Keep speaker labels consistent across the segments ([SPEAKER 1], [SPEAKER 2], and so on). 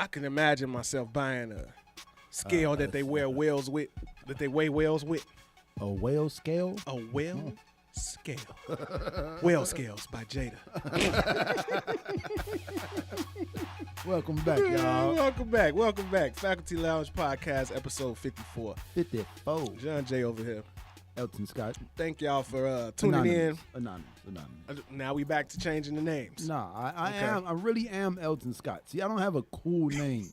[SPEAKER 1] I can imagine myself buying a scale that they wear whales with, that they weigh whales with.
[SPEAKER 2] A whale scale?
[SPEAKER 1] A whale scale. Whale Scales by Jada.
[SPEAKER 2] Welcome back, y'all.
[SPEAKER 1] Welcome back. Faculty Lounge Podcast, episode 54.
[SPEAKER 2] 54.
[SPEAKER 1] John J over here.
[SPEAKER 2] Elton Scott.
[SPEAKER 1] Thank y'all for tuning in.
[SPEAKER 2] Anonymous.
[SPEAKER 1] Now we back to changing the names.
[SPEAKER 2] No, I really am Elton Scott. See, I don't have a cool name.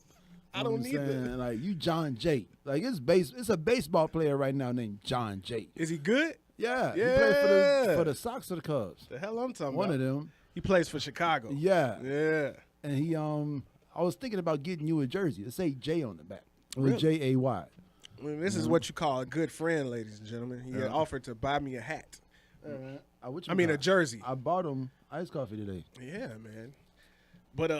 [SPEAKER 1] I don't either.
[SPEAKER 2] Like, you John J. Like, it's a baseball player right now named John J.
[SPEAKER 1] Is he good?
[SPEAKER 2] Yeah. He plays for the Sox or the Cubs.
[SPEAKER 1] The hell I'm talking
[SPEAKER 2] One
[SPEAKER 1] about.
[SPEAKER 2] of them.
[SPEAKER 1] He plays for Chicago.
[SPEAKER 2] Yeah. And he I was thinking about getting you a jersey. It say J on the back. Really? J-A-Y.
[SPEAKER 1] I mean, this is what you call a good friend, ladies and gentlemen. He had offered to buy me a hat. A jersey.
[SPEAKER 2] I bought him iced coffee today.
[SPEAKER 1] Yeah, man. But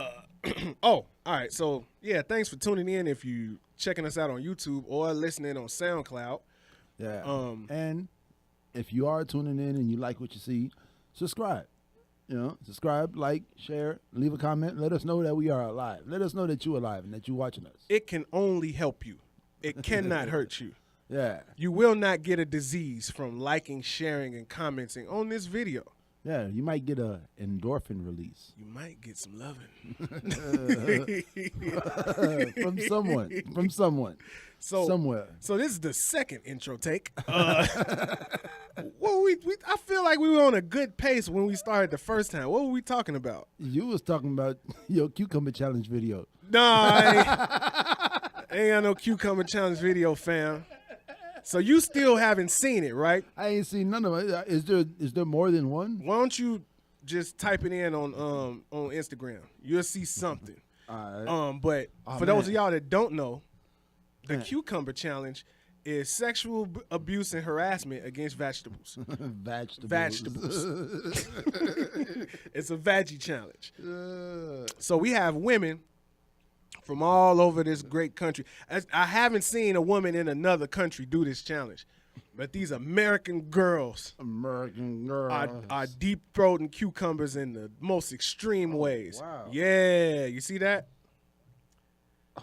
[SPEAKER 1] all right. So yeah, thanks for tuning in. If you checking us out on YouTube or listening on SoundCloud.
[SPEAKER 2] Yeah. And if you are tuning in and you like what you see, subscribe. Subscribe, like, share, leave a comment. Let us know that we are alive. Let us know that you're alive and that you're watching us.
[SPEAKER 1] It can only help you. It cannot hurt you.
[SPEAKER 2] Yeah.
[SPEAKER 1] You will not get a disease from liking, sharing, and commenting on this video.
[SPEAKER 2] Yeah, you might get a endorphin release.
[SPEAKER 1] You might get some loving.
[SPEAKER 2] From someone. Somewhere.
[SPEAKER 1] So this is the second intro take. I feel like we were on a good pace when we started the first time. What were we talking about?
[SPEAKER 2] You was talking about your cucumber challenge video.
[SPEAKER 1] No, I ain't got no cucumber challenge video, fam. So you still haven't seen it, right?
[SPEAKER 2] I ain't seen none of it. Is there more than one?
[SPEAKER 1] Why don't you just type it in on Instagram? You'll see something.
[SPEAKER 2] All right.
[SPEAKER 1] But for those of y'all that don't know, the cucumber challenge is sexual abuse and harassment against vegetables. Vegetables. It's a veggie challenge. So we have women from all over this great country. I haven't seen a woman in another country do this challenge, but these American girls are deep-throating cucumbers in the most extreme ways.
[SPEAKER 2] Wow.
[SPEAKER 1] Yeah, you see that?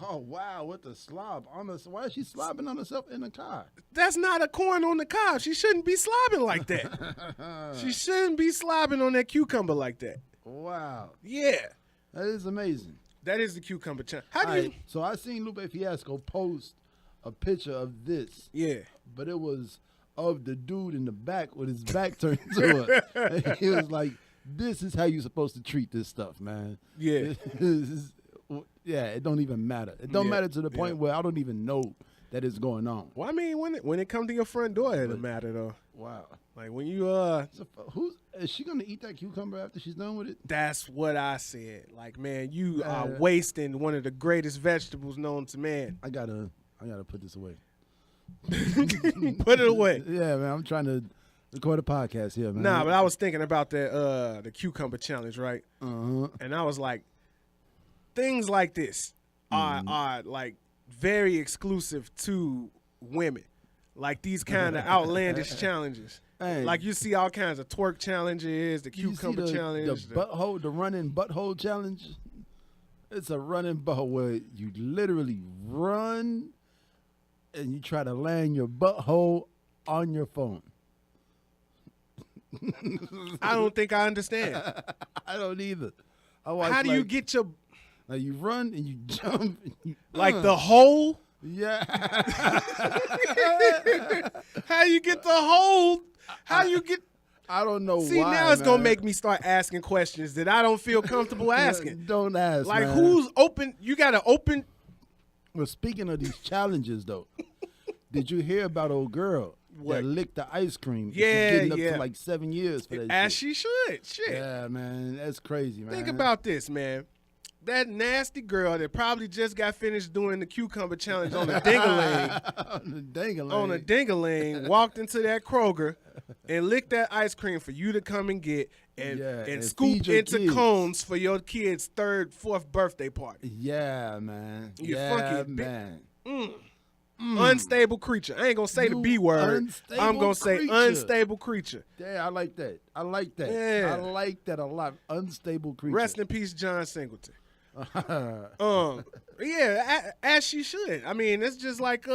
[SPEAKER 2] Oh, wow, with the slob. Why is she slobbing on herself in the car?
[SPEAKER 1] That's not a corn on the cob. She shouldn't be slobbing like that. She shouldn't be slobbing on that cucumber like that.
[SPEAKER 2] Wow.
[SPEAKER 1] Yeah.
[SPEAKER 2] That is amazing.
[SPEAKER 1] That is the cucumber challenge.
[SPEAKER 2] So I seen Lupe Fiasco post a picture of this.
[SPEAKER 1] Yeah.
[SPEAKER 2] But it was of the dude in the back with his back turned to her. And he was like, this is how you're supposed to treat this stuff, man.
[SPEAKER 1] Yeah.
[SPEAKER 2] It don't even matter. It don't matter to the point where I don't even know that it's going on.
[SPEAKER 1] Well, I mean, when it comes to your front door, it'll matter, though.
[SPEAKER 2] Wow.
[SPEAKER 1] Like, when you,
[SPEAKER 2] is she going to eat that cucumber after she's done with it?
[SPEAKER 1] That's what I said. Like, man, you are wasting one of the greatest vegetables known to man.
[SPEAKER 2] I gotta put this away.
[SPEAKER 1] Put it away.
[SPEAKER 2] Yeah, man, I'm trying to record a podcast here, man.
[SPEAKER 1] Nah, but I was thinking about the cucumber challenge, right?
[SPEAKER 2] Uh-huh.
[SPEAKER 1] And I was like, things like this are like very exclusive to women. Like these kind of outlandish challenges.
[SPEAKER 2] Hey.
[SPEAKER 1] Like you see all kinds of twerk challenges, the cucumber challenge.
[SPEAKER 2] The running butthole challenge. It's a running butthole where you literally run and you try to land your butthole on your phone.
[SPEAKER 1] I don't think I understand.
[SPEAKER 2] I don't either.
[SPEAKER 1] How do you get your...
[SPEAKER 2] Like you run and you jump. And you,
[SPEAKER 1] like the hole?
[SPEAKER 2] Yeah.
[SPEAKER 1] How you get the hole? How you get...
[SPEAKER 2] I don't know why.
[SPEAKER 1] See, now it's going to make me start asking questions that I don't feel comfortable asking.
[SPEAKER 2] Don't ask,
[SPEAKER 1] like,
[SPEAKER 2] man.
[SPEAKER 1] Who's open? You got to open...
[SPEAKER 2] Well, speaking of these challenges, though, did you hear about old girl that licked the ice cream?
[SPEAKER 1] Yeah,
[SPEAKER 2] She's getting up to like 7 years for that
[SPEAKER 1] As
[SPEAKER 2] shit.
[SPEAKER 1] she should. Shit.
[SPEAKER 2] Yeah, man. That's crazy, man.
[SPEAKER 1] Think about this, man. That nasty girl that probably just got finished doing the cucumber challenge on a ding-a-ling. On a ding-a-ling, walked into that Kroger and licked that ice cream for you to come and get and scoop into
[SPEAKER 2] kids.
[SPEAKER 1] cones for your kid's 3rd, 4th birthday party.
[SPEAKER 2] Yeah, man.
[SPEAKER 1] You
[SPEAKER 2] funky man.
[SPEAKER 1] Unstable creature. I ain't going to say the B word. I'm going to say unstable creature.
[SPEAKER 2] Yeah, I like that.
[SPEAKER 1] Yeah.
[SPEAKER 2] I like that a lot. Unstable creature.
[SPEAKER 1] Rest in peace, John Singleton. Yeah, as she should. I mean, it's just like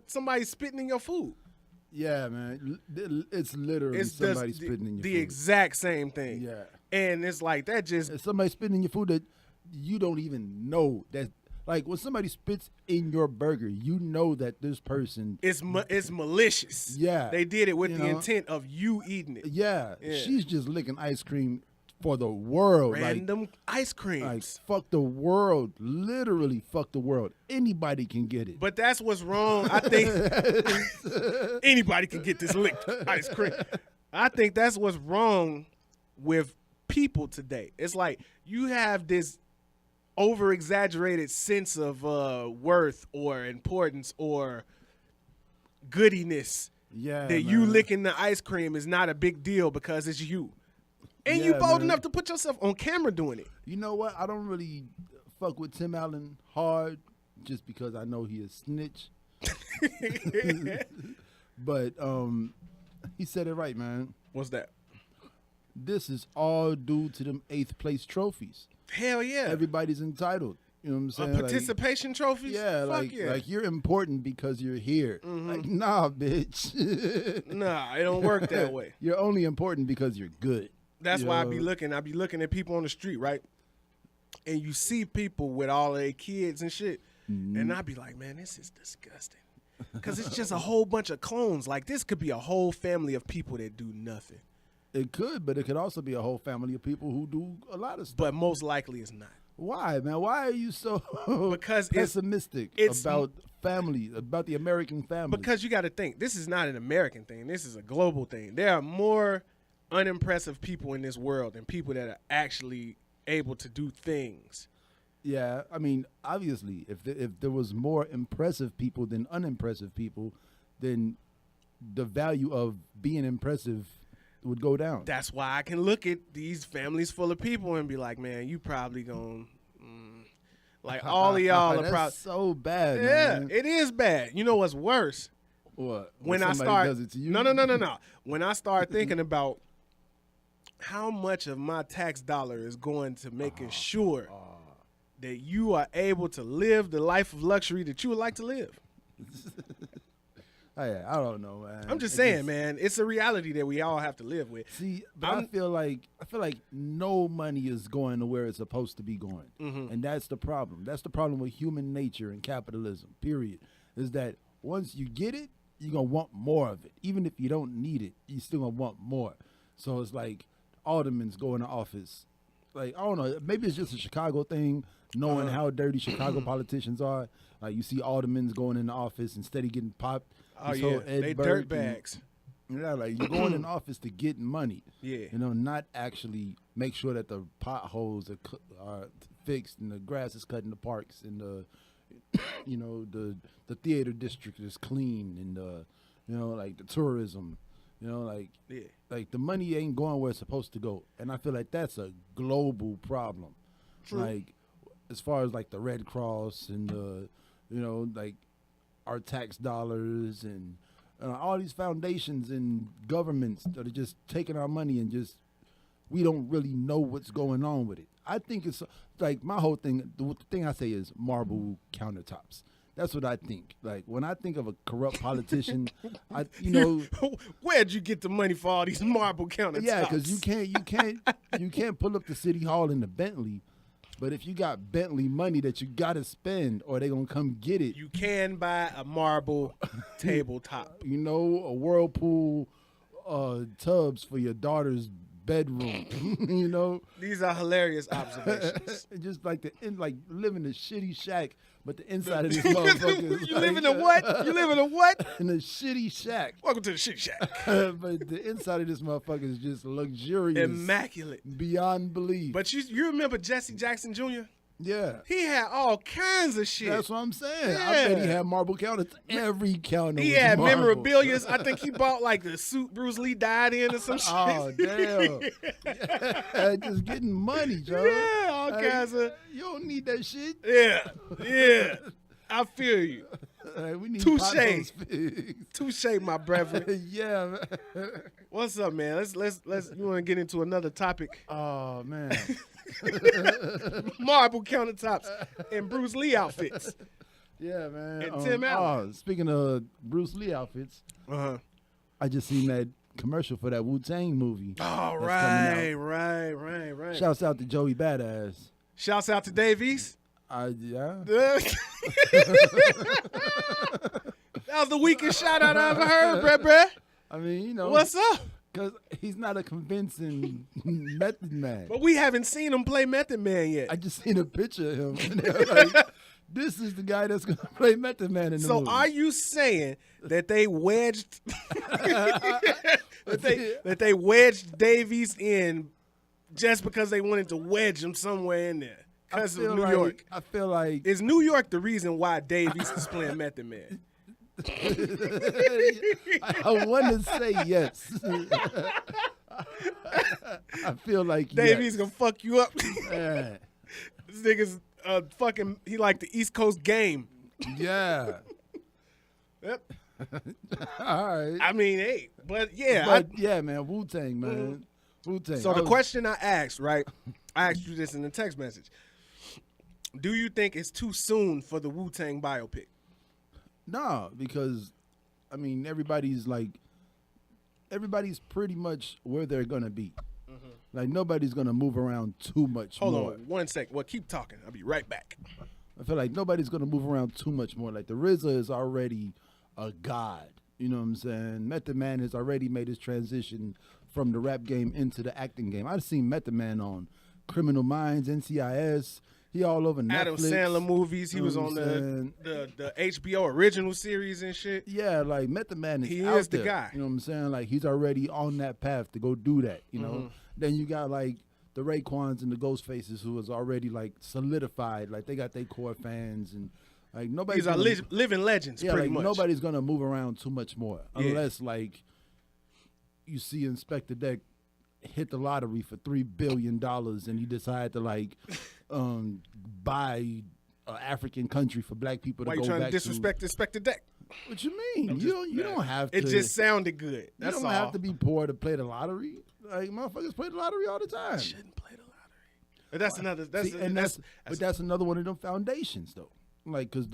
[SPEAKER 1] somebody spitting in your food.
[SPEAKER 2] Yeah, man. It's literally somebody spitting in your food.
[SPEAKER 1] The exact same thing.
[SPEAKER 2] Yeah.
[SPEAKER 1] And it's like that just...
[SPEAKER 2] It's somebody spitting in your food that you don't even know. That, like, when somebody spits in your burger, you know that this person...
[SPEAKER 1] It's malicious.
[SPEAKER 2] Yeah.
[SPEAKER 1] They did it with the intent of you eating it.
[SPEAKER 2] Yeah. She's just licking ice cream for the world.
[SPEAKER 1] Random ice creams.
[SPEAKER 2] Like, fuck the world. Literally fuck the world. Anybody can get it.
[SPEAKER 1] But that's what's wrong. I think anybody can get this licked ice cream. I think that's what's wrong with people today. It's like you have this over-exaggerated sense of worth or importance or goodiness that you licking the ice cream is not a big deal because it's you. And you bold enough to put yourself on camera doing it.
[SPEAKER 2] You know what? I don't really fuck with Tim Allen hard just because I know he is snitch. But he said it right, man.
[SPEAKER 1] What's that?
[SPEAKER 2] This is all due to them 8th place trophies.
[SPEAKER 1] Hell yeah.
[SPEAKER 2] Everybody's entitled. You know what I'm saying?
[SPEAKER 1] Participation trophies?
[SPEAKER 2] Yeah,
[SPEAKER 1] Fuck
[SPEAKER 2] like you're important because you're here. Like, nah, bitch.
[SPEAKER 1] Nah, it don't work that way.
[SPEAKER 2] You're only important because you're good.
[SPEAKER 1] That's why I be looking at people on the street, right? And you see people with all their kids and shit. And I be like, man, this is disgusting. Because it's just a whole bunch of clones. Like, this could be a whole family of people that do nothing.
[SPEAKER 2] It could, but it could also be a whole family of people who do a lot of stuff.
[SPEAKER 1] But most likely it's not.
[SPEAKER 2] Why, man? Why are you so pessimistic about family, about the American family?
[SPEAKER 1] Because you got to think, this is not an American thing. This is a global thing. There are more unimpressive people in this world than people that are actually able to do things.
[SPEAKER 2] Yeah, I mean, obviously, if there was more impressive people than unimpressive people, then the value of being impressive would go down.
[SPEAKER 1] That's why I can look at these families full of people and be like, man, you probably gonna like all of y'all are probably
[SPEAKER 2] so bad.
[SPEAKER 1] Yeah,
[SPEAKER 2] man.
[SPEAKER 1] it is bad. You know what's worse?
[SPEAKER 2] What?
[SPEAKER 1] When I start
[SPEAKER 2] does it to you?
[SPEAKER 1] No. When I start thinking about how much of my tax dollar is going to making sure that you are able to live the life of luxury that you would like to live.
[SPEAKER 2] I don't know, man.
[SPEAKER 1] I'm just saying, man, it's a reality that we all have to live with.
[SPEAKER 2] See, but I feel like no money is going to where it's supposed to be going, and that's the problem. That's the problem with human nature and capitalism. Period. Is that once you get it, you're gonna want more of it. Even if you don't need it, you still gonna want more. So it's like aldermen's go into office. Like, I don't know, maybe it's just a Chicago thing, knowing how dirty Chicago politicians are. Like, you see aldermen's going into office instead of getting popped.
[SPEAKER 1] Oh, yeah, they dirt bags.
[SPEAKER 2] Yeah, like, you're going in office to get money.
[SPEAKER 1] Yeah.
[SPEAKER 2] You know, not actually make sure that the potholes are fixed and the grass is cut in the parks and the, you know, the theater district is clean and, you know, like the tourism. You know, like, like the money ain't going where it's supposed to go. And I feel like that's a global problem.
[SPEAKER 1] True.
[SPEAKER 2] Like, as far as like the Red Cross and the, you know, like our tax dollars and all these foundations and governments that are just taking our money and just, we don't really know what's going on with it. I think it's like my whole thing, the thing I say is marble countertops. That's what I think. Like, when I think of a corrupt politician, you know,
[SPEAKER 1] where'd you get the money for all these marble countertops?
[SPEAKER 2] Yeah, because you can't pull up to City Hall in the Bentley, but if you got Bentley money that you gotta spend, or they gonna come get it,
[SPEAKER 1] you can buy a marble tabletop.
[SPEAKER 2] You know, a Whirlpool tubs for your daughter's bedroom. You know,
[SPEAKER 1] these are hilarious observations.
[SPEAKER 2] Just like like live in a shitty shack. But the inside of this motherfucker is
[SPEAKER 1] You live in a what? You live in a what?
[SPEAKER 2] In a shitty shack.
[SPEAKER 1] Welcome to the shitty shack.
[SPEAKER 2] But the inside of this motherfucker is just luxurious.
[SPEAKER 1] Immaculate.
[SPEAKER 2] Beyond belief.
[SPEAKER 1] But you remember Jesse Jackson Jr.?
[SPEAKER 2] Yeah.
[SPEAKER 1] He had all kinds of shit.
[SPEAKER 2] That's what I'm saying.
[SPEAKER 1] Yeah.
[SPEAKER 2] I bet he had marble counters. Every counter
[SPEAKER 1] He
[SPEAKER 2] was
[SPEAKER 1] had
[SPEAKER 2] marble.
[SPEAKER 1] memorabilia. I think he bought like the suit Bruce Lee died in or some shit.
[SPEAKER 2] Oh, damn. Yeah, just getting money, Joe.
[SPEAKER 1] Yeah, all kinds of.
[SPEAKER 2] You don't need that shit.
[SPEAKER 1] Yeah. I feel you.
[SPEAKER 2] We need
[SPEAKER 1] Touche.
[SPEAKER 2] potholes fixed.
[SPEAKER 1] Touche, my brethren.
[SPEAKER 2] Yeah, man.
[SPEAKER 1] What's up, man? Let's. You want to get into another topic?
[SPEAKER 2] Oh man.
[SPEAKER 1] Marble countertops and Bruce Lee outfits.
[SPEAKER 2] Yeah, man.
[SPEAKER 1] And Tim Allen.
[SPEAKER 2] Speaking of Bruce Lee outfits, I just seen that commercial for that WuTang movie.
[SPEAKER 1] Oh,
[SPEAKER 2] that's
[SPEAKER 1] right.
[SPEAKER 2] Shouts out to Joey Badass.
[SPEAKER 1] Shouts out to Dave East.
[SPEAKER 2] Yeah.
[SPEAKER 1] That was the weakest shout out I ever heard, bruh.
[SPEAKER 2] I mean, you know.
[SPEAKER 1] What's up?
[SPEAKER 2] Because he's not a convincing Method Man.
[SPEAKER 1] But we haven't seen him play Method Man yet.
[SPEAKER 2] I just seen a picture of him. And they're like, this is the guy that's going to play Method Man in the movie.
[SPEAKER 1] So are you saying that they wedged that they wedged Davies in just because they wanted to wedge him somewhere in there? Because of New York.
[SPEAKER 2] I feel like
[SPEAKER 1] Is New York the reason why Davies is playing Method Man?
[SPEAKER 2] I want to say yes. I feel like
[SPEAKER 1] Davies
[SPEAKER 2] yes.
[SPEAKER 1] gonna fuck you up.
[SPEAKER 2] Yeah.
[SPEAKER 1] This nigga's fucking. He like the East Coast game.
[SPEAKER 2] Yeah.
[SPEAKER 1] Yep.
[SPEAKER 2] All right.
[SPEAKER 1] I mean, hey, but yeah,
[SPEAKER 2] But yeah, man, WuTang, man. WuTang.
[SPEAKER 1] So the question I asked, right? I asked you this in the text message. Do you think it's too soon for the WuTang biopic?
[SPEAKER 2] No, because I mean everybody's pretty much where they're gonna be. Like nobody's gonna move around too much more.
[SPEAKER 1] Hold on 1 second. Well, keep talking. I'll be right back.
[SPEAKER 2] I feel like nobody's gonna move around too much more. Like the RZA is already a god. You know what I'm saying? Method Man has already made his transition from the rap game into the acting game. I've seen Method Man on Criminal Minds, NCIS. He all over Netflix.
[SPEAKER 1] Adam Sandler movies. He was on the HBO original series and shit.
[SPEAKER 2] Yeah, like Method Man is
[SPEAKER 1] He
[SPEAKER 2] out
[SPEAKER 1] is the
[SPEAKER 2] there.
[SPEAKER 1] guy.
[SPEAKER 2] You know what I'm saying? Like he's already on that path to go do that. You know. Then you got like the Raekwons and the Ghostfaces who was already like solidified. Like they got their core fans and like nobody's.
[SPEAKER 1] These are living legends.
[SPEAKER 2] Yeah,
[SPEAKER 1] pretty
[SPEAKER 2] like
[SPEAKER 1] much.
[SPEAKER 2] nobody's gonna move around too much more unless like you see Inspector Deck hit the lottery for $3 billion and he decide to like buy an African country for black people to
[SPEAKER 1] Why
[SPEAKER 2] go
[SPEAKER 1] you trying
[SPEAKER 2] back
[SPEAKER 1] to disrespect Inspector Deck?
[SPEAKER 2] What you mean? You don't have to.
[SPEAKER 1] It just sounded good. That's
[SPEAKER 2] you don't
[SPEAKER 1] all.
[SPEAKER 2] have to be poor to play the lottery. Like motherfuckers play the lottery all the time.
[SPEAKER 1] Shouldn't play the lottery. But that's another.
[SPEAKER 2] That's another one of them foundations though. Like because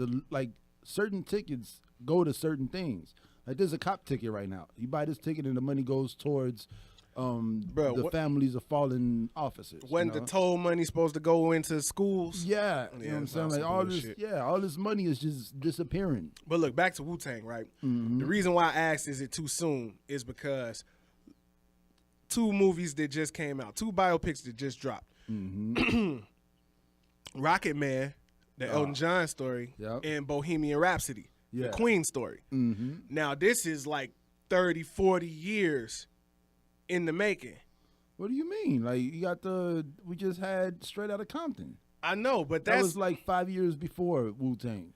[SPEAKER 2] certain tickets go to certain things. Like there's a cop ticket right now. You buy this ticket and the money goes towards the families of fallen officers.
[SPEAKER 1] When the toll money supposed to go into schools.
[SPEAKER 2] Yeah, you know what I'm saying? Like all this, all this money is just disappearing.
[SPEAKER 1] But look, back to WuTang, right? The reason why I asked is it too soon is because 2 movies that just came out, 2 biopics that just dropped. Rocket Man, the Elton John story, and Bohemian Rhapsody, the Queen story. Now this is like 30, 40 years in the making.
[SPEAKER 2] What do you mean? Like you got we just had Straight Outta Compton.
[SPEAKER 1] I know, but
[SPEAKER 2] that was like 5 years before WuTang.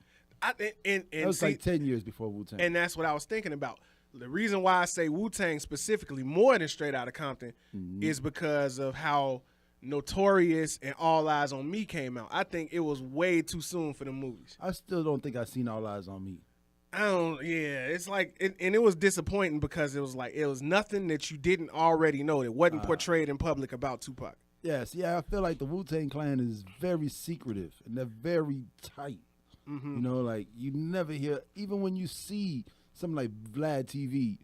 [SPEAKER 1] That
[SPEAKER 2] was like 10 years before WuTang.
[SPEAKER 1] And that's what I was thinking about. The reason why I say WuTang specifically more than Straight Outta Compton is because of how Notorious and All Eyes on Me came out. I think it was way too soon for the movies.
[SPEAKER 2] I still don't think I've seen All Eyes on Me.
[SPEAKER 1] It's like, and it was disappointing because it was nothing that you didn't already know that wasn't portrayed in public about Tupac.
[SPEAKER 2] Yes, I feel like the WuTang Clan is very secretive and they're very tight. You know, like you never hear, even when you see something like Vlad TV,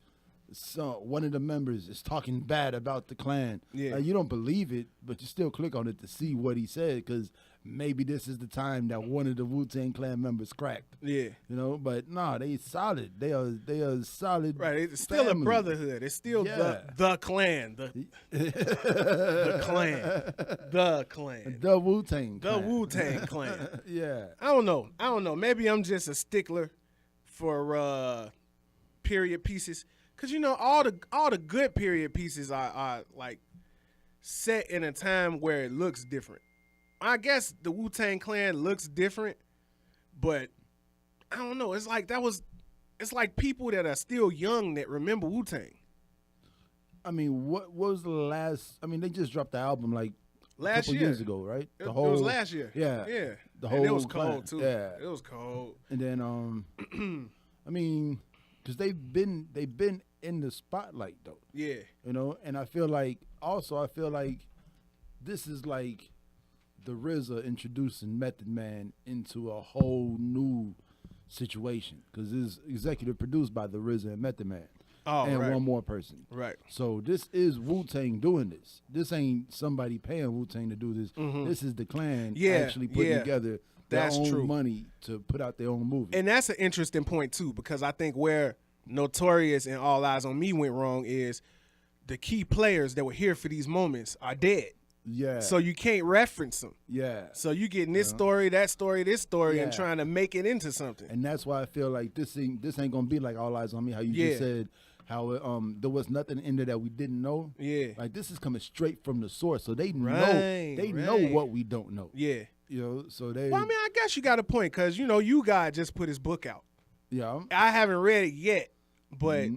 [SPEAKER 2] one of the members is talking bad about the Clan. Yeah, you don't believe it, but you still click on it to see what he said because maybe this is the time that one of the WuTang Clan members cracked. Yeah, you know, but nah, they solid. They are solid. Right,
[SPEAKER 1] it's still a brotherhood. It's still the Clan, the Clan, the Clan,
[SPEAKER 2] the WuTang,
[SPEAKER 1] the WuTang Clan.
[SPEAKER 2] Yeah,
[SPEAKER 1] I don't know. Maybe I'm just a stickler for period pieces. Cause you know all the good period pieces are like set in a time where it looks different. I guess the Wu-Tang Clan looks different, but I don't know. It's like people that are still young that remember Wu-Tang.
[SPEAKER 2] I mean, what was the last? I mean, they just dropped the album like
[SPEAKER 1] last
[SPEAKER 2] a couple years ago, right?
[SPEAKER 1] It was last year.
[SPEAKER 2] Yeah. the whole.
[SPEAKER 1] And it was
[SPEAKER 2] clan.
[SPEAKER 1] cold too.
[SPEAKER 2] Yeah,
[SPEAKER 1] it was cold.
[SPEAKER 2] and then I mean, because they've been in the spotlight though.
[SPEAKER 1] Yeah,
[SPEAKER 2] And I feel like this is like the RZA introducing Method Man into a whole new situation because it's executive produced by the RZA and Method Man. And
[SPEAKER 1] right.
[SPEAKER 2] one more person.
[SPEAKER 1] Right.
[SPEAKER 2] So this is Wu-Tang doing this. This ain't somebody paying Wu-Tang to do this. This is the Clan actually putting together their own money to put out their own movie.
[SPEAKER 1] And that's an interesting point too, because I think where Notorious and All Eyes on Me went wrong is the key players that were here for these moments are dead.
[SPEAKER 2] Yeah.
[SPEAKER 1] So you can't reference them.
[SPEAKER 2] Yeah.
[SPEAKER 1] So you getting this story, that story, this story, and trying to make it into something.
[SPEAKER 2] And that's why I feel like this ain't gonna be like All Eyes on Me. How you just said how there was nothing in there that we didn't know.
[SPEAKER 1] Yeah.
[SPEAKER 2] Like this is coming straight from the source, so they know what we don't know.
[SPEAKER 1] Yeah.
[SPEAKER 2] So they.
[SPEAKER 1] Well, I mean, I guess you got a point because you God just put his book out.
[SPEAKER 2] Yeah.
[SPEAKER 1] I haven't read it yet, but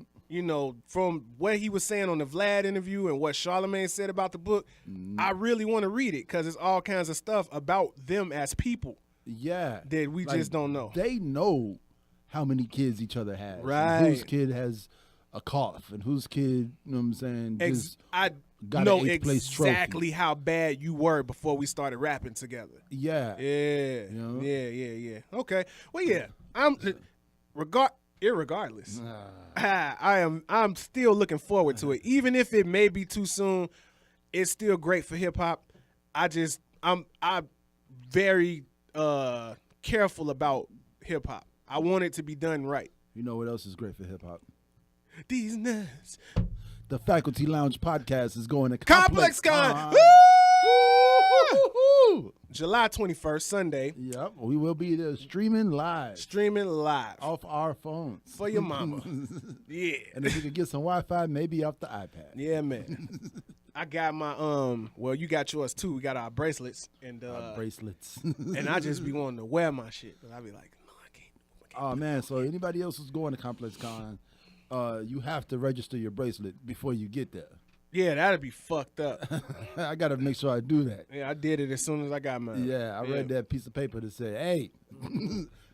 [SPEAKER 1] from what he was saying on the Vlad interview and what Charlamagne said about the book, I really want to read it because it's all kinds of stuff about them as people.
[SPEAKER 2] Yeah.
[SPEAKER 1] That we just don't know.
[SPEAKER 2] They know how many kids each other has.
[SPEAKER 1] Right.
[SPEAKER 2] And whose kid has a cough and whose kid, you know what I'm saying?
[SPEAKER 1] I
[SPEAKER 2] got
[SPEAKER 1] know
[SPEAKER 2] an 8th place trophy.
[SPEAKER 1] exactly how bad you were before we started rapping together.
[SPEAKER 2] Yeah.
[SPEAKER 1] Yeah. Yeah. Okay. Well, yeah. Irregardless, I'm still looking forward to it. Even if it may be too soon, it's still great for hip hop. I'm very careful about hip hop. I want it to be done right.
[SPEAKER 2] You know what else is great for hip hop?
[SPEAKER 1] These nuts.
[SPEAKER 2] The Faculty Lounge podcast is going to
[SPEAKER 1] Complex Con. July 21st, Sunday.
[SPEAKER 2] Yep, we will be there streaming live.
[SPEAKER 1] Off
[SPEAKER 2] our phones.
[SPEAKER 1] For your mama. Yeah.
[SPEAKER 2] And if you can get some Wi-Fi, maybe off the iPad.
[SPEAKER 1] Yeah, man. I got my well, you got yours too. We got our bracelets and
[SPEAKER 2] bracelets.
[SPEAKER 1] And I just be wanting to wear my shit, but I be like, no, I can't.
[SPEAKER 2] Oh man, so anybody else who's going to Complex Con, you have to register your bracelet before you get there.
[SPEAKER 1] Yeah, that'd be fucked up.
[SPEAKER 2] I got to make sure I do that.
[SPEAKER 1] Yeah, I did it as soon as I got mine.
[SPEAKER 2] Yeah, I read that piece of paper that said, hey.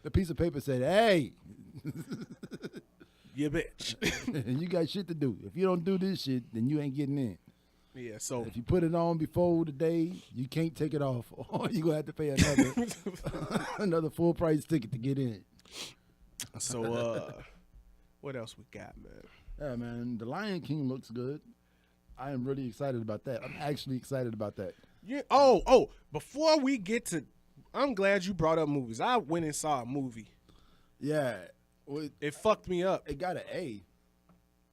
[SPEAKER 2] The piece of paper said, hey.
[SPEAKER 1] You bitch.
[SPEAKER 2] And you got shit to do. If you don't do this shit, then you ain't getting in.
[SPEAKER 1] Yeah, so.
[SPEAKER 2] If you put it on before the day, you can't take it off. Or you're going to have to pay another full price ticket to get in.
[SPEAKER 1] So, what else we got, man?
[SPEAKER 2] Yeah, man, The Lion King looks good. I am really excited about that. I'm actually excited about that.
[SPEAKER 1] Yeah. Before we get to, I'm glad you brought up movies. I went and saw a movie.
[SPEAKER 2] Yeah. Well,
[SPEAKER 1] it fucked me up.
[SPEAKER 2] It got an A.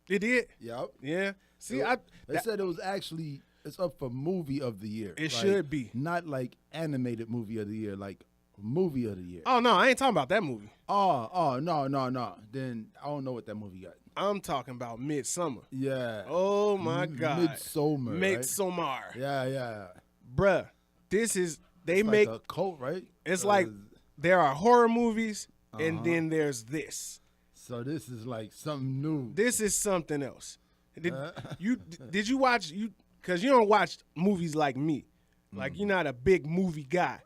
[SPEAKER 1] It did?
[SPEAKER 2] Yep.
[SPEAKER 1] Yeah. See,
[SPEAKER 2] they said it was actually, it's up for movie of the year.
[SPEAKER 1] It should be.
[SPEAKER 2] Not like animated movie of the year, like movie of the year.
[SPEAKER 1] Oh, no, I ain't talking about that movie.
[SPEAKER 2] Oh, no. Then I don't know what that movie got.
[SPEAKER 1] I'm talking about Midsummer.
[SPEAKER 2] Yeah.
[SPEAKER 1] Oh, my God.
[SPEAKER 2] Midsommar.
[SPEAKER 1] Right?
[SPEAKER 2] Yeah.
[SPEAKER 1] Bruh, this is, they
[SPEAKER 2] it's
[SPEAKER 1] make.
[SPEAKER 2] Like a cult, right?
[SPEAKER 1] It's like there are horror movies and then there's this.
[SPEAKER 2] So this is like something new.
[SPEAKER 1] This is something else. Did you watch, because you don't watch movies like me. Like, you're not a big movie guy.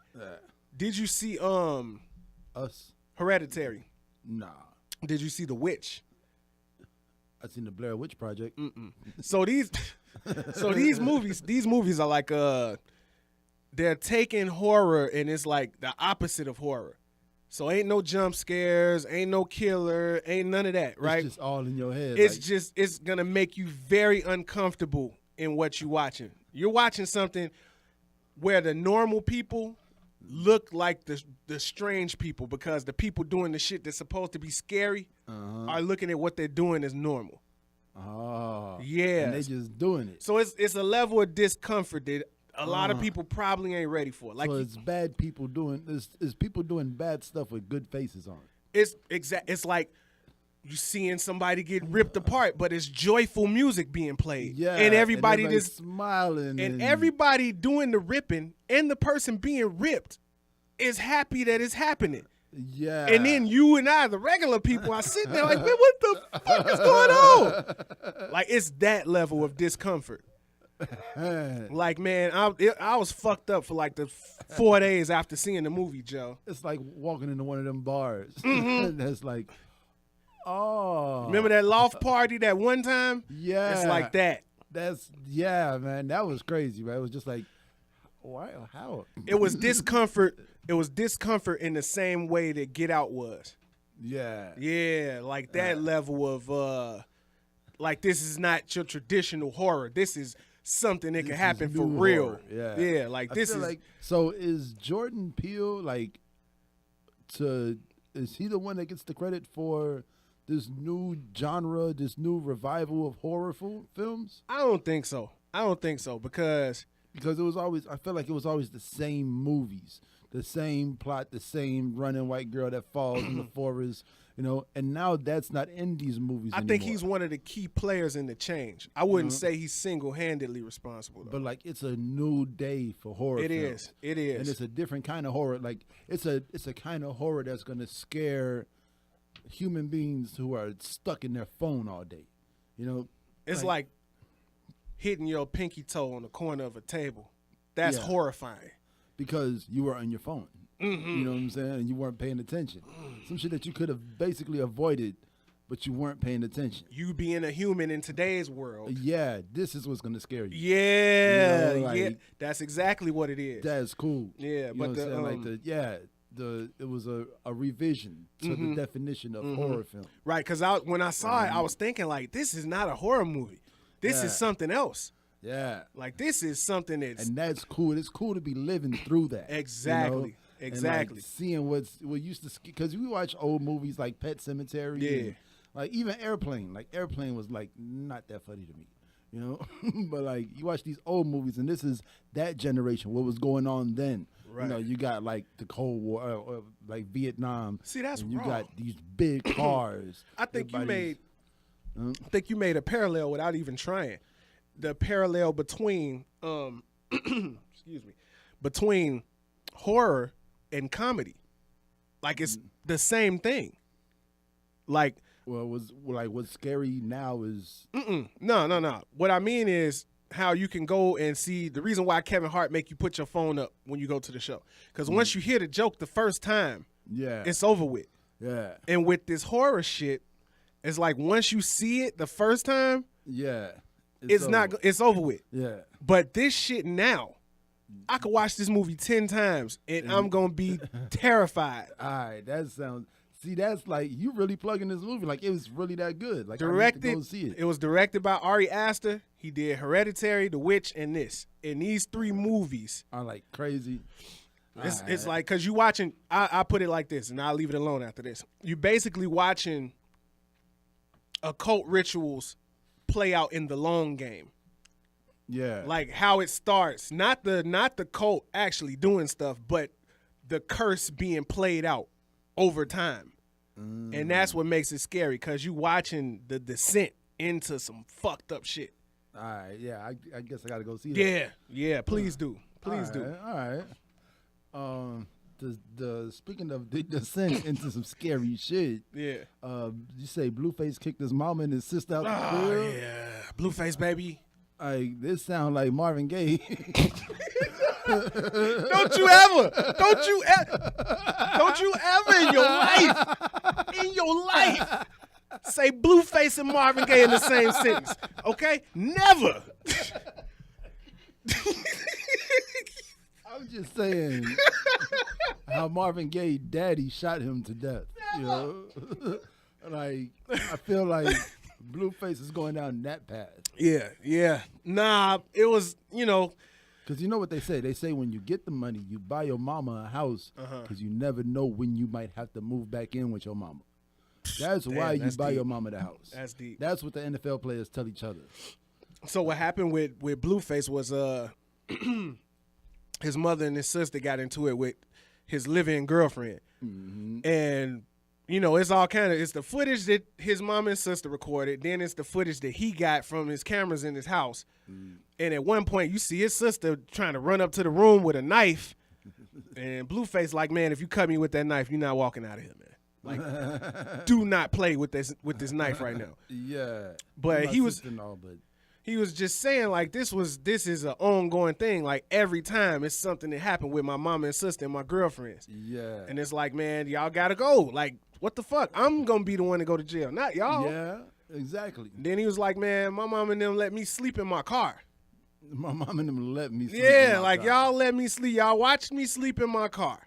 [SPEAKER 1] Did you see
[SPEAKER 2] Us?
[SPEAKER 1] Hereditary?
[SPEAKER 2] Nah.
[SPEAKER 1] Did you see The Witch?
[SPEAKER 2] I seen the Blair Witch Project.
[SPEAKER 1] So these movies are like they're taking horror and it's like the opposite of horror. So ain't no jump scares, ain't no killer, ain't none of that, right?
[SPEAKER 2] It's just all in your head.
[SPEAKER 1] It's gonna make you very uncomfortable in what you're watching. You're watching something where the normal people look like the strange people because the people doing the shit that's supposed to be scary are looking at what they're doing as normal.
[SPEAKER 2] Oh.
[SPEAKER 1] Yeah.
[SPEAKER 2] And they just doing it.
[SPEAKER 1] So it's a level of discomfort that a lot of people probably ain't ready for. Like,
[SPEAKER 2] so it's bad people doing it's people doing bad stuff with good faces on.
[SPEAKER 1] It's like you seeing somebody get ripped apart, but it's joyful music being played.
[SPEAKER 2] Yeah.
[SPEAKER 1] And everybody just
[SPEAKER 2] smiling.
[SPEAKER 1] And everybody doing the ripping and the person being ripped is happy that it's happening.
[SPEAKER 2] Yeah.
[SPEAKER 1] And then you and I, the regular people, are sitting there like, man, what the fuck is going on? Like, it's that level of discomfort. Like, man, I was fucked up for like the 4 days after seeing the movie, Joe.
[SPEAKER 2] It's like walking into one of them bars.
[SPEAKER 1] Mm-hmm.
[SPEAKER 2] That's like, oh.
[SPEAKER 1] Remember that loft party that one time?
[SPEAKER 2] Yeah.
[SPEAKER 1] It's like that.
[SPEAKER 2] Yeah, man. That was crazy, right? It was just like, why? How?
[SPEAKER 1] It was discomfort. It was discomfort in the same way that Get Out was.
[SPEAKER 2] Yeah.
[SPEAKER 1] Yeah, like that level of like this is not your traditional horror. This is something that can happen for real.
[SPEAKER 2] Horror.
[SPEAKER 1] Yeah, like
[SPEAKER 2] I
[SPEAKER 1] this
[SPEAKER 2] feel
[SPEAKER 1] is
[SPEAKER 2] like, so is Jordan Peele like is he the one that gets the credit for this new genre, this new revival of horror films?
[SPEAKER 1] I don't think so because
[SPEAKER 2] it was always, I feel like it was always the same movies, the same plot, the same running white girl that falls in the forest, and now that's not in these movies
[SPEAKER 1] I
[SPEAKER 2] anymore.
[SPEAKER 1] think he's one of the key players in the change. I wouldn't say he's single-handedly responsible, though.
[SPEAKER 2] But like, it's a new day for horror films.
[SPEAKER 1] It is.
[SPEAKER 2] And it's a different kind of horror. Like, it's a kind of horror that's going to scare human beings who are stuck in their phone all day.
[SPEAKER 1] It's like hitting your pinky toe on the corner of a table. That's horrifying.
[SPEAKER 2] Because you were on your phone.
[SPEAKER 1] Mm-hmm.
[SPEAKER 2] You know what I'm saying? And you weren't paying attention. Some shit that you could have basically avoided, but you weren't paying attention.
[SPEAKER 1] You being a human in today's world.
[SPEAKER 2] Yeah, this is what's going to scare you.
[SPEAKER 1] Yeah,
[SPEAKER 2] yeah.
[SPEAKER 1] That's exactly what it is.
[SPEAKER 2] That's cool.
[SPEAKER 1] Yeah, but
[SPEAKER 2] it was a revision to the definition of horror film.
[SPEAKER 1] Right, because when I saw it, I was thinking, like, this is not a horror movie. This is something else.
[SPEAKER 2] Yeah.
[SPEAKER 1] Like, this is something that's...
[SPEAKER 2] And that's cool. It's cool to be living through that.
[SPEAKER 1] Exactly. Exactly.
[SPEAKER 2] And like seeing what used to... Because we watch old movies like Pet Sematary.
[SPEAKER 1] Yeah.
[SPEAKER 2] And like, even Airplane. Like, Airplane was, like, not that funny to me. But, like, you watch these old movies, and this is that generation, what was going on then.
[SPEAKER 1] Right.
[SPEAKER 2] You got, like, the Cold War, like Vietnam.
[SPEAKER 1] See, that's
[SPEAKER 2] and you
[SPEAKER 1] wrong.
[SPEAKER 2] got these big cars.
[SPEAKER 1] I think you made a parallel without even trying. The parallel between between horror and comedy. Like, it's the same thing. Like,
[SPEAKER 2] well, what's scary now is
[SPEAKER 1] no. What I mean is how you can go and see the reason why Kevin Hart make you put your phone up when you go to the show. Because once you hear the joke the first time, it's over with.
[SPEAKER 2] Yeah.
[SPEAKER 1] And with this horror shit, it's like once you see it the first time, it's over with.
[SPEAKER 2] Yeah.
[SPEAKER 1] But this shit now, I could watch this movie 10 times and I'm going to be terrified.
[SPEAKER 2] All right, that's like, you really plugging this movie. Like, it was really that good. Like,
[SPEAKER 1] Directed,
[SPEAKER 2] I need to go see it.
[SPEAKER 1] It was directed by Ari Aster. He did Hereditary, The Witch, and this. And these 3 movies
[SPEAKER 2] are like crazy.
[SPEAKER 1] It's like, because you watching, I put it like this, and I'll leave it alone after this. You basically watching occult rituals play out in the long game.
[SPEAKER 2] Yeah.
[SPEAKER 1] Like how it starts. Not the cult actually doing stuff, but the curse being played out over time. And that's what makes it scary, because you watching the descent into some fucked up shit.
[SPEAKER 2] All right, yeah, I guess I got to go see that.
[SPEAKER 1] Yeah, please do. Please do.
[SPEAKER 2] All right. Speaking of the descent into some scary shit.
[SPEAKER 1] Yeah.
[SPEAKER 2] You say Blueface kicked his mama and his sister out the
[SPEAKER 1] Oh,
[SPEAKER 2] crib?
[SPEAKER 1] yeah. Blueface, baby.
[SPEAKER 2] Like, this sound like Marvin Gaye.
[SPEAKER 1] Don't you ever in your life say Blueface and Marvin Gaye in the same sentence. Okay? Never.
[SPEAKER 2] I'm just saying how Marvin Gaye daddy shot him to death. Like, I feel like Blueface is going down that path.
[SPEAKER 1] Yeah. Nah, it was,
[SPEAKER 2] Because you know what they say? They say when you get the money, you buy your mama a house because you never know when you might have to move back in with your mama. That's why you buy your mama the house.
[SPEAKER 1] That's deep.
[SPEAKER 2] That's what the NFL players tell each other.
[SPEAKER 1] So what happened with Blueface was his mother and his sister got into it with his live-in girlfriend. Mm-hmm. And, it's all it's the footage that his mom and sister recorded. Then it's the footage that he got from his cameras in his house. Mm. And at one point, you see his sister trying to run up to the room with a knife. And Blueface like, man, if you cut me with that knife, you're not walking out of here, man. Like, do not play with this knife right now.
[SPEAKER 2] Yeah.
[SPEAKER 1] But he was... he was just saying like this is an ongoing thing. Like every time it's something that happened with my mama and sister and my girlfriends.
[SPEAKER 2] Yeah.
[SPEAKER 1] And it's like, man, y'all gotta go. Like, what the fuck? I'm gonna be the one to go to jail, not y'all.
[SPEAKER 2] Yeah, exactly.
[SPEAKER 1] Then he was like, man, my mom and them let me sleep in my car.
[SPEAKER 2] My mom and them let me sleep in
[SPEAKER 1] Yeah,
[SPEAKER 2] my
[SPEAKER 1] like
[SPEAKER 2] car.
[SPEAKER 1] y'all let me sleep. Y'all watched me sleep in my car.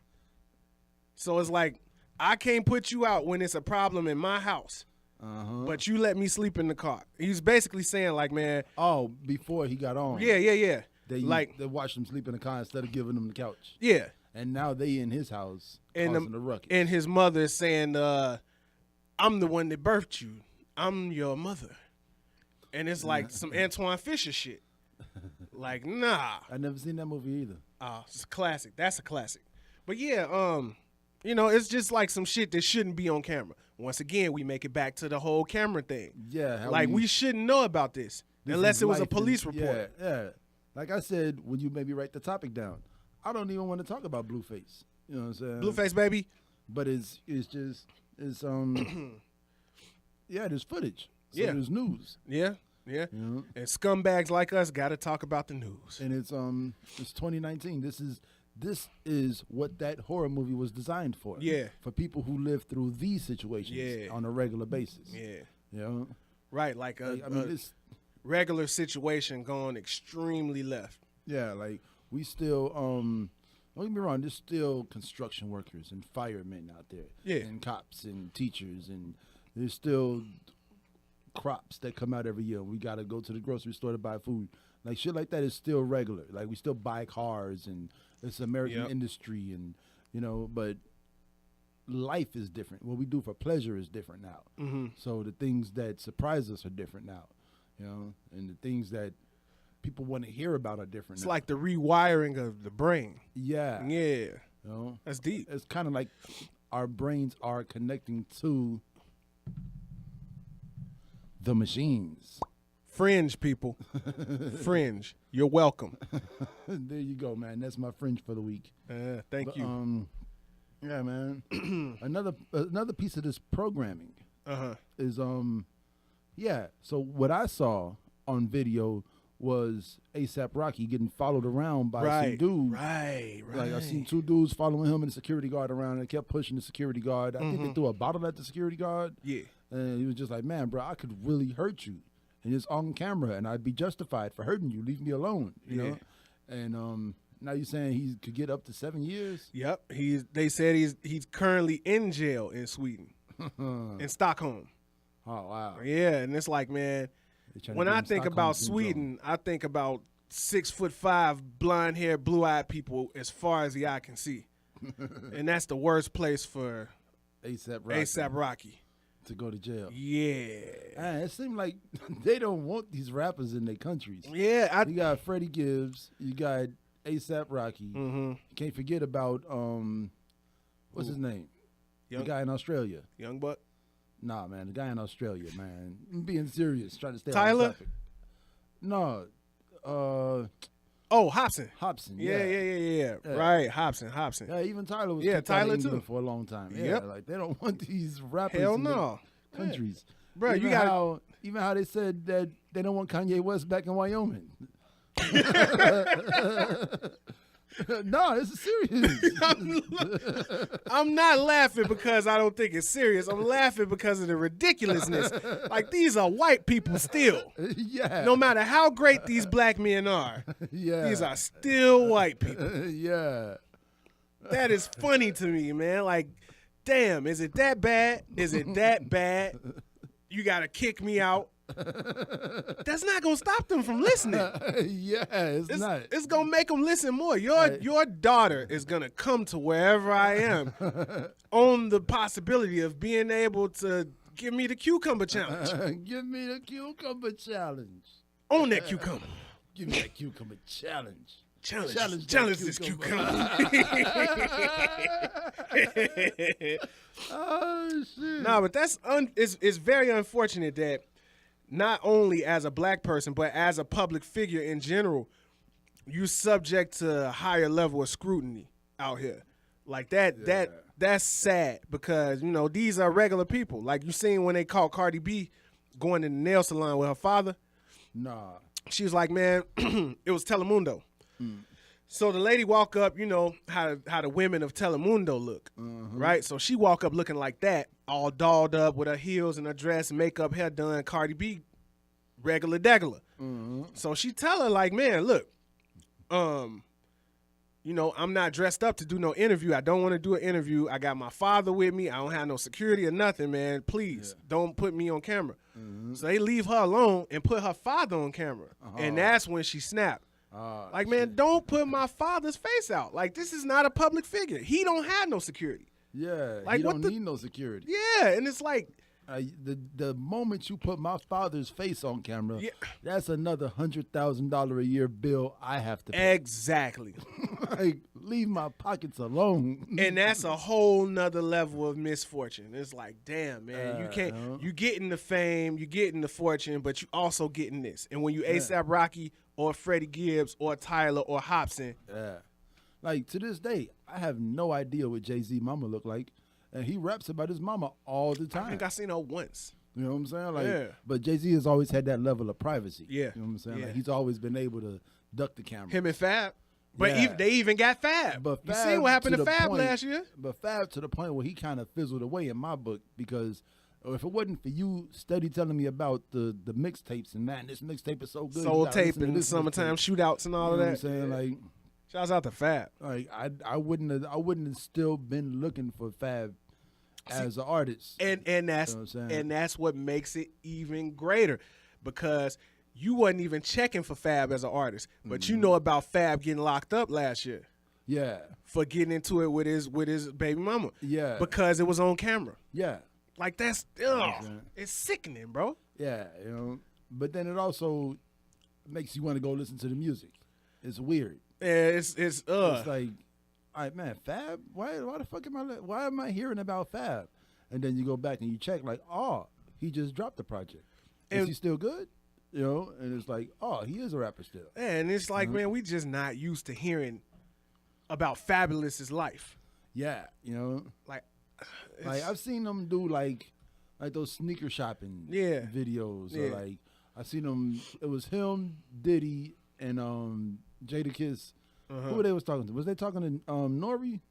[SPEAKER 1] So it's like, I can't put you out when it's a problem in my house. But you let me sleep in the car. He's basically saying like, man.
[SPEAKER 2] Oh, before he got on.
[SPEAKER 1] Yeah.
[SPEAKER 2] They watched him sleep in the car instead of giving him the couch.
[SPEAKER 1] Yeah.
[SPEAKER 2] And now they in his house causing the ruckus.
[SPEAKER 1] And his mother is saying, I'm the one that birthed you. I'm your mother. And it's like some Antoine Fisher shit. Like, nah.
[SPEAKER 2] I never seen that movie either.
[SPEAKER 1] It's a classic. That's a classic. But yeah, you know, it's just like some shit that shouldn't be on camera. Once again, we make it back to the whole camera thing.
[SPEAKER 2] Yeah.
[SPEAKER 1] Like, we shouldn't know about this unless it was a police report.
[SPEAKER 2] Yeah. Like I said, when you maybe write the topic down, I don't even want to talk about Blueface. You know what I'm saying?
[SPEAKER 1] Blueface, baby.
[SPEAKER 2] But it's just yeah, there's footage. So
[SPEAKER 1] Yeah.
[SPEAKER 2] there's news.
[SPEAKER 1] Yeah.
[SPEAKER 2] You know?
[SPEAKER 1] And scumbags like us got to talk about the news.
[SPEAKER 2] And it's 2019. This is what that horror movie was designed for.
[SPEAKER 1] Yeah.
[SPEAKER 2] For people who live through these situations on a regular basis.
[SPEAKER 1] Yeah.
[SPEAKER 2] You know?
[SPEAKER 1] Right, like a
[SPEAKER 2] this
[SPEAKER 1] regular situation going extremely left.
[SPEAKER 2] Yeah, like we still don't get me wrong, there's still construction workers and firemen out there.
[SPEAKER 1] Yeah.
[SPEAKER 2] And cops and teachers, and there's still crops that come out every year. We gotta go to the grocery store to buy food. Like shit like that is still regular. Like we still buy cars, and it's American industry, and you know, but life is different. What we do for pleasure is different now.
[SPEAKER 1] Mm-hmm.
[SPEAKER 2] So the things that surprise us are different now, you know, and the things that people want to hear about are different.
[SPEAKER 1] It's
[SPEAKER 2] now.
[SPEAKER 1] like the rewiring of the brain.
[SPEAKER 2] Yeah.
[SPEAKER 1] Yeah.
[SPEAKER 2] You know?
[SPEAKER 1] That's deep.
[SPEAKER 2] It's kind of like our brains are connecting to the machines.
[SPEAKER 1] Fringe, people. Fringe. You're welcome.
[SPEAKER 2] There you go, man. That's my fringe for the week.
[SPEAKER 1] Thank you.
[SPEAKER 2] Yeah, man. another piece of this programming is so what I saw on video was A$AP Rocky getting followed around by some dudes.
[SPEAKER 1] Right.
[SPEAKER 2] Like I seen two dudes following him and the security guard around, and they kept pushing the security guard. I think they threw a bottle at the security guard.
[SPEAKER 1] Yeah.
[SPEAKER 2] And he was just like, man, bro, I could really hurt you. And it's on camera, and I'd be justified for hurting you. Leave me alone, you know? And now you're saying he could get up to 7 years?
[SPEAKER 1] Yep. They said he's currently in jail in Sweden, in Stockholm.
[SPEAKER 2] Oh, wow.
[SPEAKER 1] Yeah, and it's like, man, when I think about Sweden, I think about 6'5", blonde-haired, blue-eyed people as far as the eye can see. And that's the worst place for A$AP Rocky
[SPEAKER 2] to go to jail.
[SPEAKER 1] Yeah.
[SPEAKER 2] It seems like they don't want these rappers in their countries.
[SPEAKER 1] Yeah.
[SPEAKER 2] You got Freddie Gibbs. You got A$AP Rocky. You can't forget about, what's his name? The guy in Australia.
[SPEAKER 1] Young Buck?
[SPEAKER 2] Nah, man. The guy in Australia, man. I'm being serious. Trying to stay
[SPEAKER 1] Tyler?
[SPEAKER 2] on topic. No.
[SPEAKER 1] Hobson.
[SPEAKER 2] Hobson.
[SPEAKER 1] Yeah. Right. Hobson.
[SPEAKER 2] Yeah, even Tyler was
[SPEAKER 1] kicked out of
[SPEAKER 2] Tyler
[SPEAKER 1] England
[SPEAKER 2] too for a long time. Yeah,
[SPEAKER 1] Yep.
[SPEAKER 2] like they don't want these rappers
[SPEAKER 1] Hell
[SPEAKER 2] in their
[SPEAKER 1] no.
[SPEAKER 2] countries.
[SPEAKER 1] Bro,
[SPEAKER 2] even
[SPEAKER 1] you got
[SPEAKER 2] even how they said that they don't want Kanye West back in Wyoming. No, this is serious.
[SPEAKER 1] I'm not laughing because I don't think it's serious. I'm laughing because of the ridiculousness. Like, these are white people still.
[SPEAKER 2] Yeah.
[SPEAKER 1] No matter how great these black men are, these are still white people.
[SPEAKER 2] Yeah.
[SPEAKER 1] That is funny to me, man. Like, damn, is it that bad? Is it that bad? You got to kick me out. That's not gonna stop them from listening.
[SPEAKER 2] Yeah, it's not.
[SPEAKER 1] It's gonna make them listen more. Your daughter is gonna come to wherever I am on the possibility of being able to give me the cucumber challenge.
[SPEAKER 2] Give me the cucumber challenge.
[SPEAKER 1] On that cucumber.
[SPEAKER 2] Give me that cucumber challenge.
[SPEAKER 1] Challenge this cucumber.
[SPEAKER 2] Oh shit.
[SPEAKER 1] Nah, but it's very unfortunate that not only as a black person, but as a public figure in general, you subject to a higher level of scrutiny out here. Like that's sad because, you know, these are regular people. Like you seen when they caught Cardi B going to the nail salon with her father.
[SPEAKER 2] Nah.
[SPEAKER 1] she was like, man, it was Telemundo. So the lady walk up, you know how the women of Telemundo look, right? So she walk up looking like that, all dolled up with her heels and her dress, makeup, hair done, Cardi B, regular degular. So she tell her like, man, look, you know, I'm not dressed up to do no interview. I don't want to do an interview. I got my father with me. I don't have no security or nothing, man. Please don't put me on camera. So they leave her alone and put her father on camera. And that's when she snapped. Like, man, don't put my father's face out. Like, this is not a public figure. He don't have no security.
[SPEAKER 2] Yeah,
[SPEAKER 1] like,
[SPEAKER 2] he don't need no security.
[SPEAKER 1] Yeah, and it's like,
[SPEAKER 2] the moment you put my father's face on camera, that's another $100,000 a year bill I have to pay.
[SPEAKER 1] Exactly.
[SPEAKER 2] Like, leave my pockets alone.
[SPEAKER 1] And that's a whole nother level of misfortune. It's like, damn, man, you can't. You getting the fame, you getting the fortune, but you also getting this. And when you ASAP Rocky or Freddie Gibbs or Tyler or Hobson,
[SPEAKER 2] like to this day, I have no idea what Jay-Z mama look like. And he raps about his mama all the time.
[SPEAKER 1] I think I seen her once.
[SPEAKER 2] You know what I'm saying? Like, but Jay-Z has always had that level of privacy.
[SPEAKER 1] Yeah.
[SPEAKER 2] You know what I'm saying? Like, he's always been able to duck the camera.
[SPEAKER 1] Him and Fab. But they even got Fab.
[SPEAKER 2] But
[SPEAKER 1] you seen what happened to Fab last year?
[SPEAKER 2] But Fab to the point where he kind of fizzled away in my book, because if it wasn't for you steady telling me about the mixtapes and man, this mixtape is so good.
[SPEAKER 1] Soul tape and summertime shootouts and all of that.
[SPEAKER 2] You know what I'm saying? Like,
[SPEAKER 1] shouts out to Fab.
[SPEAKER 2] Like I wouldn't have still been looking for Fab as an artist.
[SPEAKER 1] And that's what makes it even greater, because you wasn't even checking for Fab as an artist, but you know about Fab getting locked up last year.
[SPEAKER 2] Yeah.
[SPEAKER 1] For getting into it with his baby mama.
[SPEAKER 2] Yeah.
[SPEAKER 1] Because it was on camera.
[SPEAKER 2] Yeah.
[SPEAKER 1] Like, that's it's sickening, bro.
[SPEAKER 2] Yeah, you know. But then it also makes you want to go listen to the music. It's weird.
[SPEAKER 1] Yeah, it's
[SPEAKER 2] like, all right, man, Fab? Why the fuck am I hearing about Fab? And then you go back and you check, like, oh, he just dropped the project. Is he still good? You know, and it's like, oh, he is a rapper still.
[SPEAKER 1] And it's like, man, we just not used to hearing about Fabulous's life.
[SPEAKER 2] Yeah, you know,
[SPEAKER 1] like
[SPEAKER 2] I've seen them do like those sneaker shopping videos.
[SPEAKER 1] Yeah.
[SPEAKER 2] Or like I seen them. It was him, Diddy, and Jadakiss. Who they was talking to? Was they talking to Nori?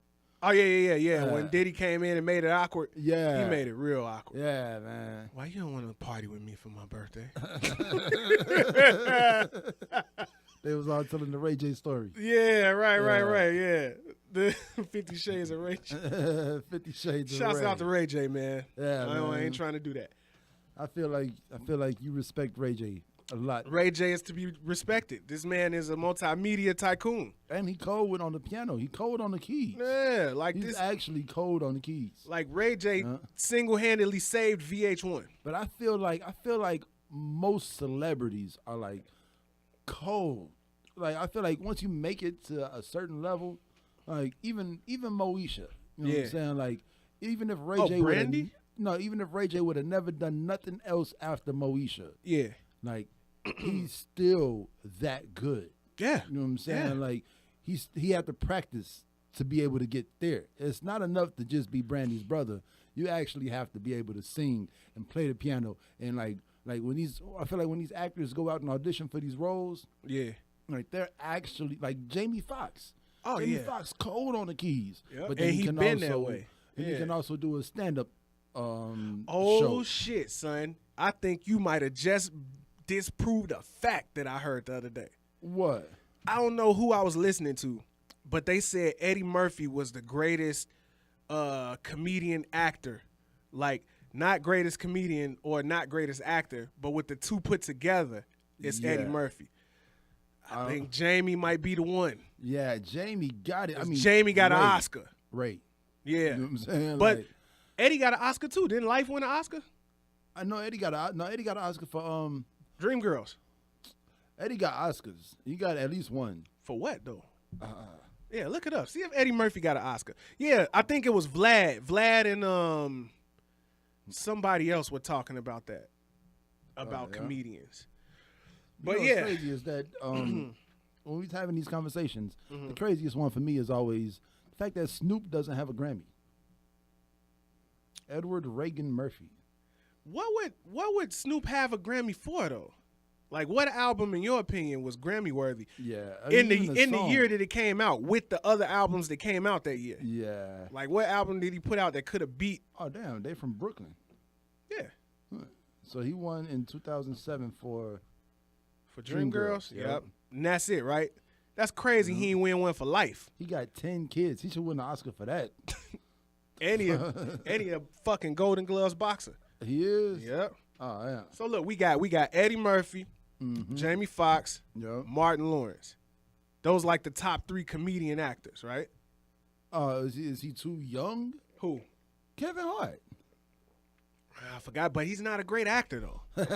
[SPEAKER 1] Oh yeah. When Diddy came in and made it awkward, he made it real awkward.
[SPEAKER 2] Yeah, man.
[SPEAKER 1] Why you don't want to party with me for my birthday?
[SPEAKER 2] They was all telling the Ray J story.
[SPEAKER 1] Yeah, right. Yeah, the 50 Shades of Ray J.
[SPEAKER 2] 50 Shades of Ray.
[SPEAKER 1] Shouts out to Ray J, man.
[SPEAKER 2] Yeah,
[SPEAKER 1] I ain't trying to do that.
[SPEAKER 2] I feel like you respect Ray J a lot.
[SPEAKER 1] Ray J is to be respected. This man is a multimedia tycoon.
[SPEAKER 2] And he cold on the piano. He cold on the keys.
[SPEAKER 1] Yeah, like
[SPEAKER 2] he's actually cold on the keys.
[SPEAKER 1] Like Ray J single-handedly saved VH1.
[SPEAKER 2] But I feel like most celebrities are like cold. Like I feel like once you make it to a certain level, like even Moesha, you know what I'm saying? Like even if Ray J even if Ray J would have never done nothing else after Moesha.
[SPEAKER 1] Yeah.
[SPEAKER 2] Like he's still that good.
[SPEAKER 1] Yeah.
[SPEAKER 2] You know what I'm saying?
[SPEAKER 1] Yeah.
[SPEAKER 2] Like he had to practice to be able to get there. It's not enough to just be Brandy's brother. You actually have to be able to sing and play the piano. And like when I feel like when these actors go out and audition for these roles, like they're actually like Jamie Foxx.
[SPEAKER 1] Oh,
[SPEAKER 2] Jamie Foxx cold on the keys.
[SPEAKER 1] Yep.
[SPEAKER 2] But then
[SPEAKER 1] and
[SPEAKER 2] he can
[SPEAKER 1] been
[SPEAKER 2] also,
[SPEAKER 1] that way.
[SPEAKER 2] And he can also do a stand-up
[SPEAKER 1] show.
[SPEAKER 2] Shit,
[SPEAKER 1] son. I think you might have just disproved a fact that I heard the other day.
[SPEAKER 2] What?
[SPEAKER 1] I don't know who I was listening to, but they said Eddie Murphy was the greatest comedian actor. Like, not greatest comedian or not greatest actor, but with the two put together, it's Eddie Murphy. I think Jamie might be the one.
[SPEAKER 2] Yeah, Jamie got it. I mean,
[SPEAKER 1] Jamie got an Oscar.
[SPEAKER 2] Right.
[SPEAKER 1] Yeah.
[SPEAKER 2] You know what I'm saying?
[SPEAKER 1] But
[SPEAKER 2] like,
[SPEAKER 1] Eddie got an Oscar too. Didn't Life win an Oscar?
[SPEAKER 2] I know Eddie got an Oscar for
[SPEAKER 1] Dreamgirls.
[SPEAKER 2] Eddie got Oscars. He got at least one.
[SPEAKER 1] For what though? Yeah, look it up. See if Eddie Murphy got an Oscar. Yeah, I think it was Vlad. Vlad and somebody else were talking about that. About comedians. But
[SPEAKER 2] what's crazy is that when we're having these conversations, the craziest one for me is always the fact that Snoop doesn't have a Grammy. Edward Reagan Murphy.
[SPEAKER 1] What would Snoop have a Grammy for though? Like, what album, in your opinion, was Grammy worthy?
[SPEAKER 2] Yeah.
[SPEAKER 1] In the year that it came out, with the other albums that came out that year.
[SPEAKER 2] Yeah.
[SPEAKER 1] Like, what album did he put out that could have beat?
[SPEAKER 2] Oh, damn. They from Brooklyn.
[SPEAKER 1] Yeah.
[SPEAKER 2] So he won in 2007 for
[SPEAKER 1] Dreamgirls?
[SPEAKER 2] Yep.
[SPEAKER 1] And that's it, right? That's crazy. He ain't win one for life.
[SPEAKER 2] He got 10 kids. He should win an Oscar for that.
[SPEAKER 1] And he a fucking Golden Gloves boxer.
[SPEAKER 2] He is?
[SPEAKER 1] Yep.
[SPEAKER 2] Oh, yeah.
[SPEAKER 1] So look, we got Eddie Murphy, Jamie Foxx, Martin Lawrence. Those like the top 3 comedian actors, right?
[SPEAKER 2] Is he too young?
[SPEAKER 1] Who?
[SPEAKER 2] Kevin Hart.
[SPEAKER 1] I forgot, but he's not a great actor though. Let's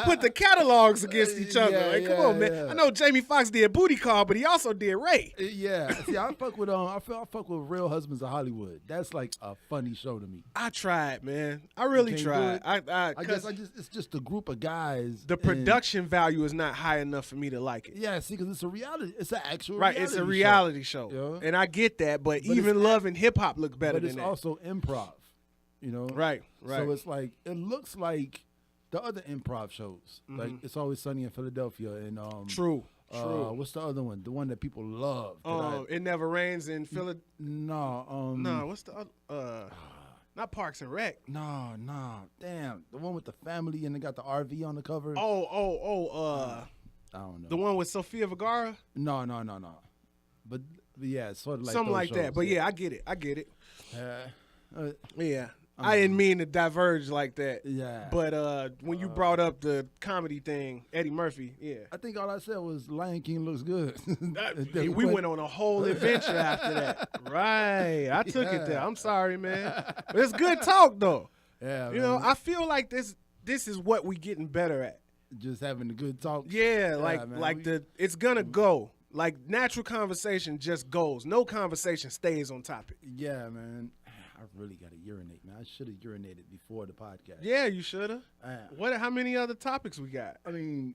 [SPEAKER 1] put the catalogs against each other. Like, come on, man. I know Jamie Foxx did Booty Call, but he also did Ray.
[SPEAKER 2] Yeah. See, I fuck with I fuck with Real Husbands of Hollywood. That's like a funny show to me.
[SPEAKER 1] I tried, man. I really tried. I
[SPEAKER 2] guess it's just a group of guys.
[SPEAKER 1] The production value is not high enough for me to like it.
[SPEAKER 2] Yeah, see, because it's a reality. It's an actual
[SPEAKER 1] right. It's a reality show,
[SPEAKER 2] yeah.
[SPEAKER 1] And I get that, but even Love and Hip Hop look better than that.
[SPEAKER 2] But it's also improv, you know.
[SPEAKER 1] Right.
[SPEAKER 2] So it's like it looks like the other improv shows. Like It's Always Sunny in Philadelphia and
[SPEAKER 1] True.
[SPEAKER 2] What's the other one? The one that people love.
[SPEAKER 1] It Never Rains in Philadelphia.
[SPEAKER 2] No.
[SPEAKER 1] What's the other? Not Parks and Rec.
[SPEAKER 2] No. Damn, the one with the family and they got the RV on the cover.
[SPEAKER 1] I
[SPEAKER 2] don't know.
[SPEAKER 1] The one with Sofia Vergara.
[SPEAKER 2] No. But yeah, it's sort of like
[SPEAKER 1] something like
[SPEAKER 2] shows,
[SPEAKER 1] that. But yeah, I get it.
[SPEAKER 2] Yeah.
[SPEAKER 1] I didn't mean to diverge like that.
[SPEAKER 2] Yeah.
[SPEAKER 1] But when you brought up the comedy thing, Eddie Murphy,
[SPEAKER 2] I think all I said was Lion King looks good.
[SPEAKER 1] We went on a whole adventure after that. Right. I took it there. I'm sorry, man. But it's good talk, though.
[SPEAKER 2] Yeah.
[SPEAKER 1] You know, I feel like this is what we getting better at.
[SPEAKER 2] Just having a good talk.
[SPEAKER 1] Yeah, it's going to go. Like, natural conversation just goes. No conversation stays on topic.
[SPEAKER 2] Yeah, man. I really got to urinate, man. I should have urinated before the podcast.
[SPEAKER 1] Yeah, you should have. How many other topics we got?
[SPEAKER 2] I mean,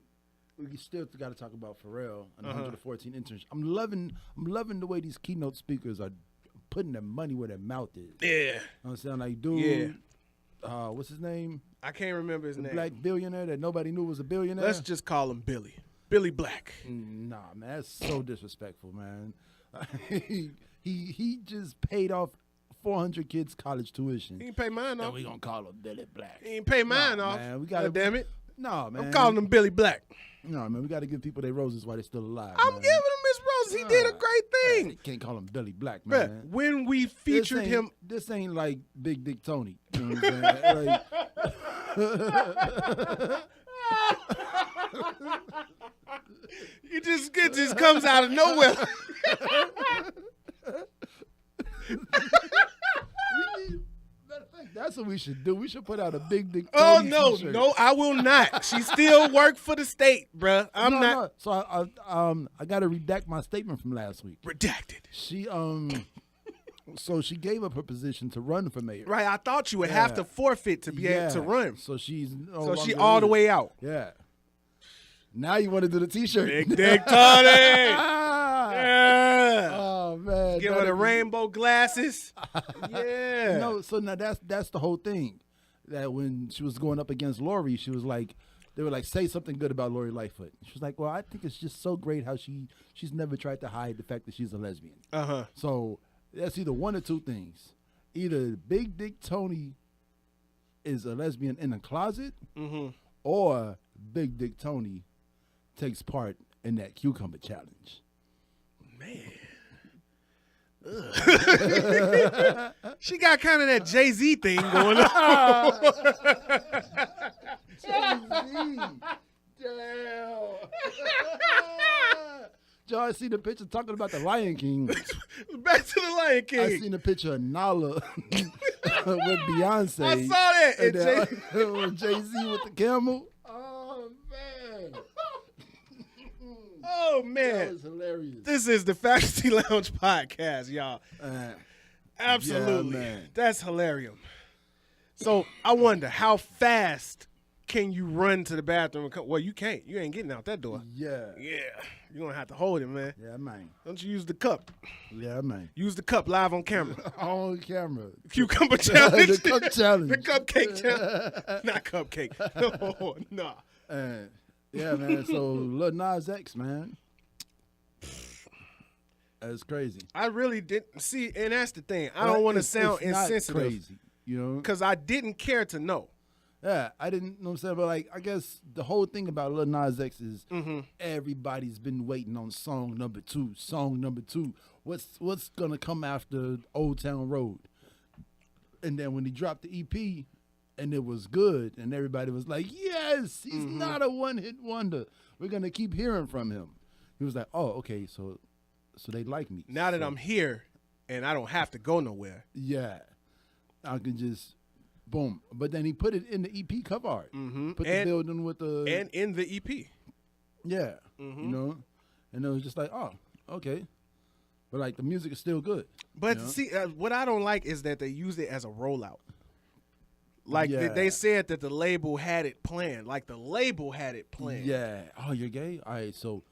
[SPEAKER 2] we still got to talk about Pharrell and 114 interns. I'm loving the way these keynote speakers are putting their money where their mouth is.
[SPEAKER 1] Yeah.
[SPEAKER 2] You know what I'm saying? Like, dude, what's his name?
[SPEAKER 1] I can't remember his name.
[SPEAKER 2] Black billionaire that nobody knew was a billionaire.
[SPEAKER 1] Let's just call him Billy. Billy Black.
[SPEAKER 2] Nah, man, that's so disrespectful, man. He just paid off 400 kids college tuition.
[SPEAKER 1] He ain't pay mine off.
[SPEAKER 2] And we gonna call him Billy Black.
[SPEAKER 1] He ain't pay mine off.
[SPEAKER 2] Man, we gotta,
[SPEAKER 1] damn it.
[SPEAKER 2] No, man.
[SPEAKER 1] I'm calling him Billy Black.
[SPEAKER 2] No, man, we got to give people their roses while they're still alive.
[SPEAKER 1] I'm giving him his roses. He did a great thing.
[SPEAKER 2] You can't call him Billy Black, man.
[SPEAKER 1] Bruh, when we featured him.
[SPEAKER 2] This ain't like Big Dick Tony. You know what I'm saying?
[SPEAKER 1] It just comes out of nowhere.
[SPEAKER 2] That's what we should do. We should put out a Big Dick
[SPEAKER 1] Tony
[SPEAKER 2] t-shirt.
[SPEAKER 1] No, I will not. She still work for the state, bruh. I'm not.
[SPEAKER 2] No. So I got to redact my statement from last week.
[SPEAKER 1] Redacted.
[SPEAKER 2] She So she gave up her position to run for mayor.
[SPEAKER 1] Right, I thought you would have to forfeit to be able to run.
[SPEAKER 2] So she's
[SPEAKER 1] she all the way out.
[SPEAKER 2] Yeah. Now you want to do the t-shirt.
[SPEAKER 1] Big Dick Tony. Yeah.
[SPEAKER 2] Oh man.
[SPEAKER 1] Give her the rainbow glasses. Yeah.
[SPEAKER 2] No, so now that's the whole thing. That when she was going up against Lori, she was like, they were like, say something good about Lori Lightfoot. She was like, well, I think it's just so great how she's never tried to hide the fact that she's a lesbian. So that's either one or two things. Either Big Dick Tony is a lesbian in a closet, or Big Dick Tony takes part in that cucumber challenge.
[SPEAKER 1] Man. She got kind of that Jay-Z thing going on.
[SPEAKER 2] Jay-Z. Damn. Joe, I seen the picture talking about the Lion King.
[SPEAKER 1] Back to the Lion King.
[SPEAKER 2] I seen a picture of Nala with Beyonce.
[SPEAKER 1] I saw that.
[SPEAKER 2] And Jay-Z with the camel. Oh, man.
[SPEAKER 1] Oh, man.
[SPEAKER 2] That was hilarious.
[SPEAKER 1] This is the Faculty Lounge podcast, y'all. Absolutely.
[SPEAKER 2] Yeah, man.
[SPEAKER 1] That's hilarious. So I wonder how fast can you run to the bathroom and come? Well, you can't. You ain't getting out that door.
[SPEAKER 2] Yeah.
[SPEAKER 1] Yeah. You're going to have to hold it, man.
[SPEAKER 2] Yeah, man.
[SPEAKER 1] Don't you use the cup.
[SPEAKER 2] Yeah, man.
[SPEAKER 1] Use the cup live on camera.
[SPEAKER 2] On camera.
[SPEAKER 1] Cucumber challenge.
[SPEAKER 2] The cup challenge.
[SPEAKER 1] The cupcake challenge. Not cupcake. Oh, nah.
[SPEAKER 2] Yeah, man. So, Lil Nas X, man. That's crazy.
[SPEAKER 1] I really didn't see, and that's the thing. I don't want to sound insensitive.
[SPEAKER 2] Not crazy, you know?
[SPEAKER 1] Because I didn't care to know.
[SPEAKER 2] Yeah, I didn't know what I'm saying, but like I guess the whole thing about Lil Nas X is everybody's been waiting on song number 2. Song number 2. What's gonna come after Old Town Road? And then when he dropped the EP and it was good, and everybody was like, yes, he's not a one-hit wonder. We're gonna keep hearing from him. He was like, oh, okay, so they like me.
[SPEAKER 1] Now that I'm here and I don't have to go nowhere.
[SPEAKER 2] Yeah, I can just. Boom. But then he put it in the EP cover art. Put the building with the...
[SPEAKER 1] And in the EP.
[SPEAKER 2] Yeah. You know? And it was just like, oh, okay. But, like, the music is still good.
[SPEAKER 1] But, see, what I don't like is that they use it as a rollout. Like, they said that the label had it planned. Like, the label had it planned.
[SPEAKER 2] Yeah. Oh, you're gay? All right, so...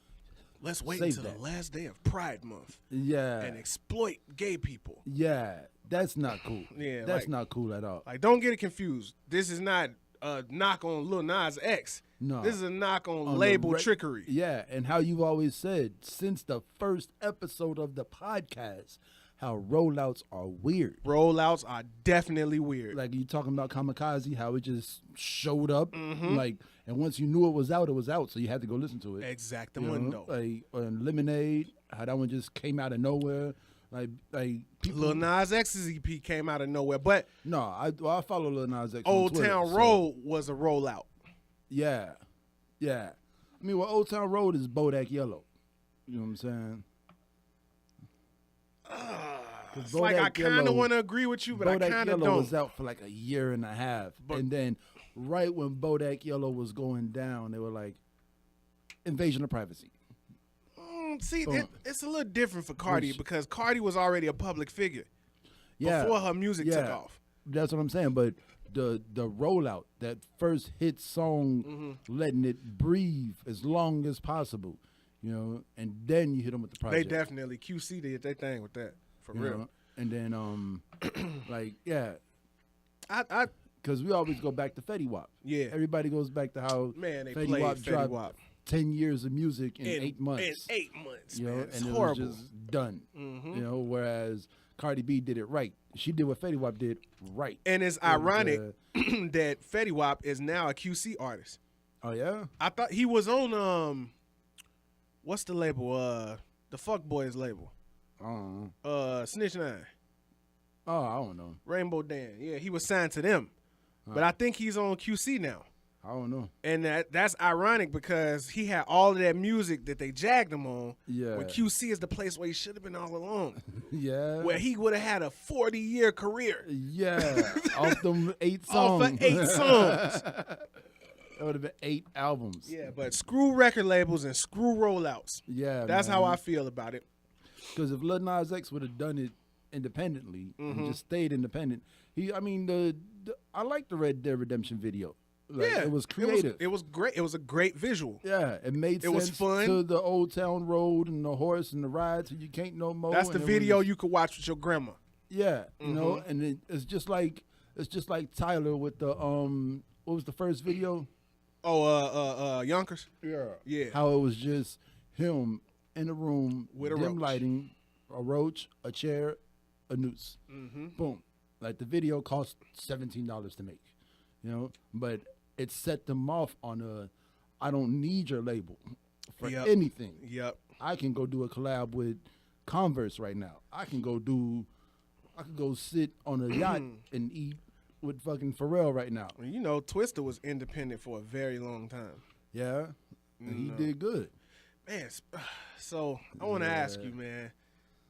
[SPEAKER 1] Let's wait until the last day of Pride Month.
[SPEAKER 2] Yeah.
[SPEAKER 1] And exploit gay people.
[SPEAKER 2] Yeah. That's not cool.
[SPEAKER 1] Yeah.
[SPEAKER 2] That's not cool at all.
[SPEAKER 1] Like, don't get it confused. This is not a knock on Lil Nas X.
[SPEAKER 2] No.
[SPEAKER 1] This is a knock on label trickery.
[SPEAKER 2] Yeah. And how you've always said, since the first episode of the podcast, how rollouts are weird.
[SPEAKER 1] Rollouts are definitely weird.
[SPEAKER 2] Like, you talking about Kamikaze, how it just showed up. Like, and once you knew it was out, so you had to go listen to it.
[SPEAKER 1] Exactamundo.
[SPEAKER 2] Like, Lemonade, how that one just came out of nowhere. Like people.
[SPEAKER 1] Lil Nas X's EP came out of nowhere, but
[SPEAKER 2] no, I follow Lil Nas X.
[SPEAKER 1] Old
[SPEAKER 2] on Twitter,
[SPEAKER 1] Town Road was a rollout.
[SPEAKER 2] Yeah. I mean, Old Town Road is Bodak Yellow. You know what I'm saying?
[SPEAKER 1] It's like I kind of want to agree with you, but I kind of don't.
[SPEAKER 2] Yellow was out for like a year and a half, and then right when Bodak Yellow was going down, they were like, invasion of privacy.
[SPEAKER 1] See, it's a little different for Cardi because Cardi was already a public figure before her music took off.
[SPEAKER 2] That's what I'm saying. But the rollout, that first hit song, letting it breathe as long as possible, you know, and then you hit them with the project.
[SPEAKER 1] They definitely QC did their thing with that for real.
[SPEAKER 2] Know? And then
[SPEAKER 1] I
[SPEAKER 2] because we always go back to Fetty Wap. Yeah, everybody goes back to how
[SPEAKER 1] they
[SPEAKER 2] Fetty
[SPEAKER 1] played
[SPEAKER 2] Wap
[SPEAKER 1] Fetty
[SPEAKER 2] dropped
[SPEAKER 1] Wap.
[SPEAKER 2] 10 years of music in 8 months.
[SPEAKER 1] In 8 months,
[SPEAKER 2] you know,
[SPEAKER 1] man. It's
[SPEAKER 2] and
[SPEAKER 1] horrible.
[SPEAKER 2] It was just done. You know, whereas Cardi B did it right. She did what Fetty Wap did right.
[SPEAKER 1] And it's ironic that Fetty Wap is now a QC artist.
[SPEAKER 2] Oh yeah?
[SPEAKER 1] I thought he was on what's the label? The Fuck Boys label. Snitch 9.
[SPEAKER 2] Oh, I don't know.
[SPEAKER 1] Rainbow Dan. Yeah, he was signed to them. But I think he's on QC now.
[SPEAKER 2] I don't know.
[SPEAKER 1] And that's ironic because he had all of that music that they jagged him on.
[SPEAKER 2] Yeah.
[SPEAKER 1] When QC is the place where he should have been all along.
[SPEAKER 2] Yeah.
[SPEAKER 1] Where he would have had a 40-year career.
[SPEAKER 2] Yeah. Off them 8 songs.
[SPEAKER 1] Off of 8 songs.
[SPEAKER 2] It would have been 8 albums.
[SPEAKER 1] Yeah, but screw record labels and screw rollouts.
[SPEAKER 2] Yeah.
[SPEAKER 1] That's how I feel about it.
[SPEAKER 2] Because if Lil Nas X would have done it independently and just stayed independent, I like the Red Dead Redemption video. Like,
[SPEAKER 1] yeah,
[SPEAKER 2] it was creative.
[SPEAKER 1] It was great. It was a great visual.
[SPEAKER 2] Yeah, it made sense.
[SPEAKER 1] It was fun.
[SPEAKER 2] To the Old Town Road and the horse and the ride, so you can't no more.
[SPEAKER 1] That's the video you could watch with your grandma.
[SPEAKER 2] Yeah, you know, and it's just like Tyler with the what was the first video?
[SPEAKER 1] Oh, Yonkers.
[SPEAKER 2] Yeah. How it was just him in a room
[SPEAKER 1] with a
[SPEAKER 2] dim
[SPEAKER 1] roach.
[SPEAKER 2] lighting, a roach, a chair, a noose. Boom. Like the video cost $17 to make, you know, but it set them off on I don't need your label for anything.
[SPEAKER 1] Yep.
[SPEAKER 2] I can go do a collab with Converse right now. I can go sit on a yacht and eat with fucking Pharrell right now.
[SPEAKER 1] Well, you know, Twista was independent for a very long time.
[SPEAKER 2] Yeah. And he did good.
[SPEAKER 1] Man, so I want to ask you, man.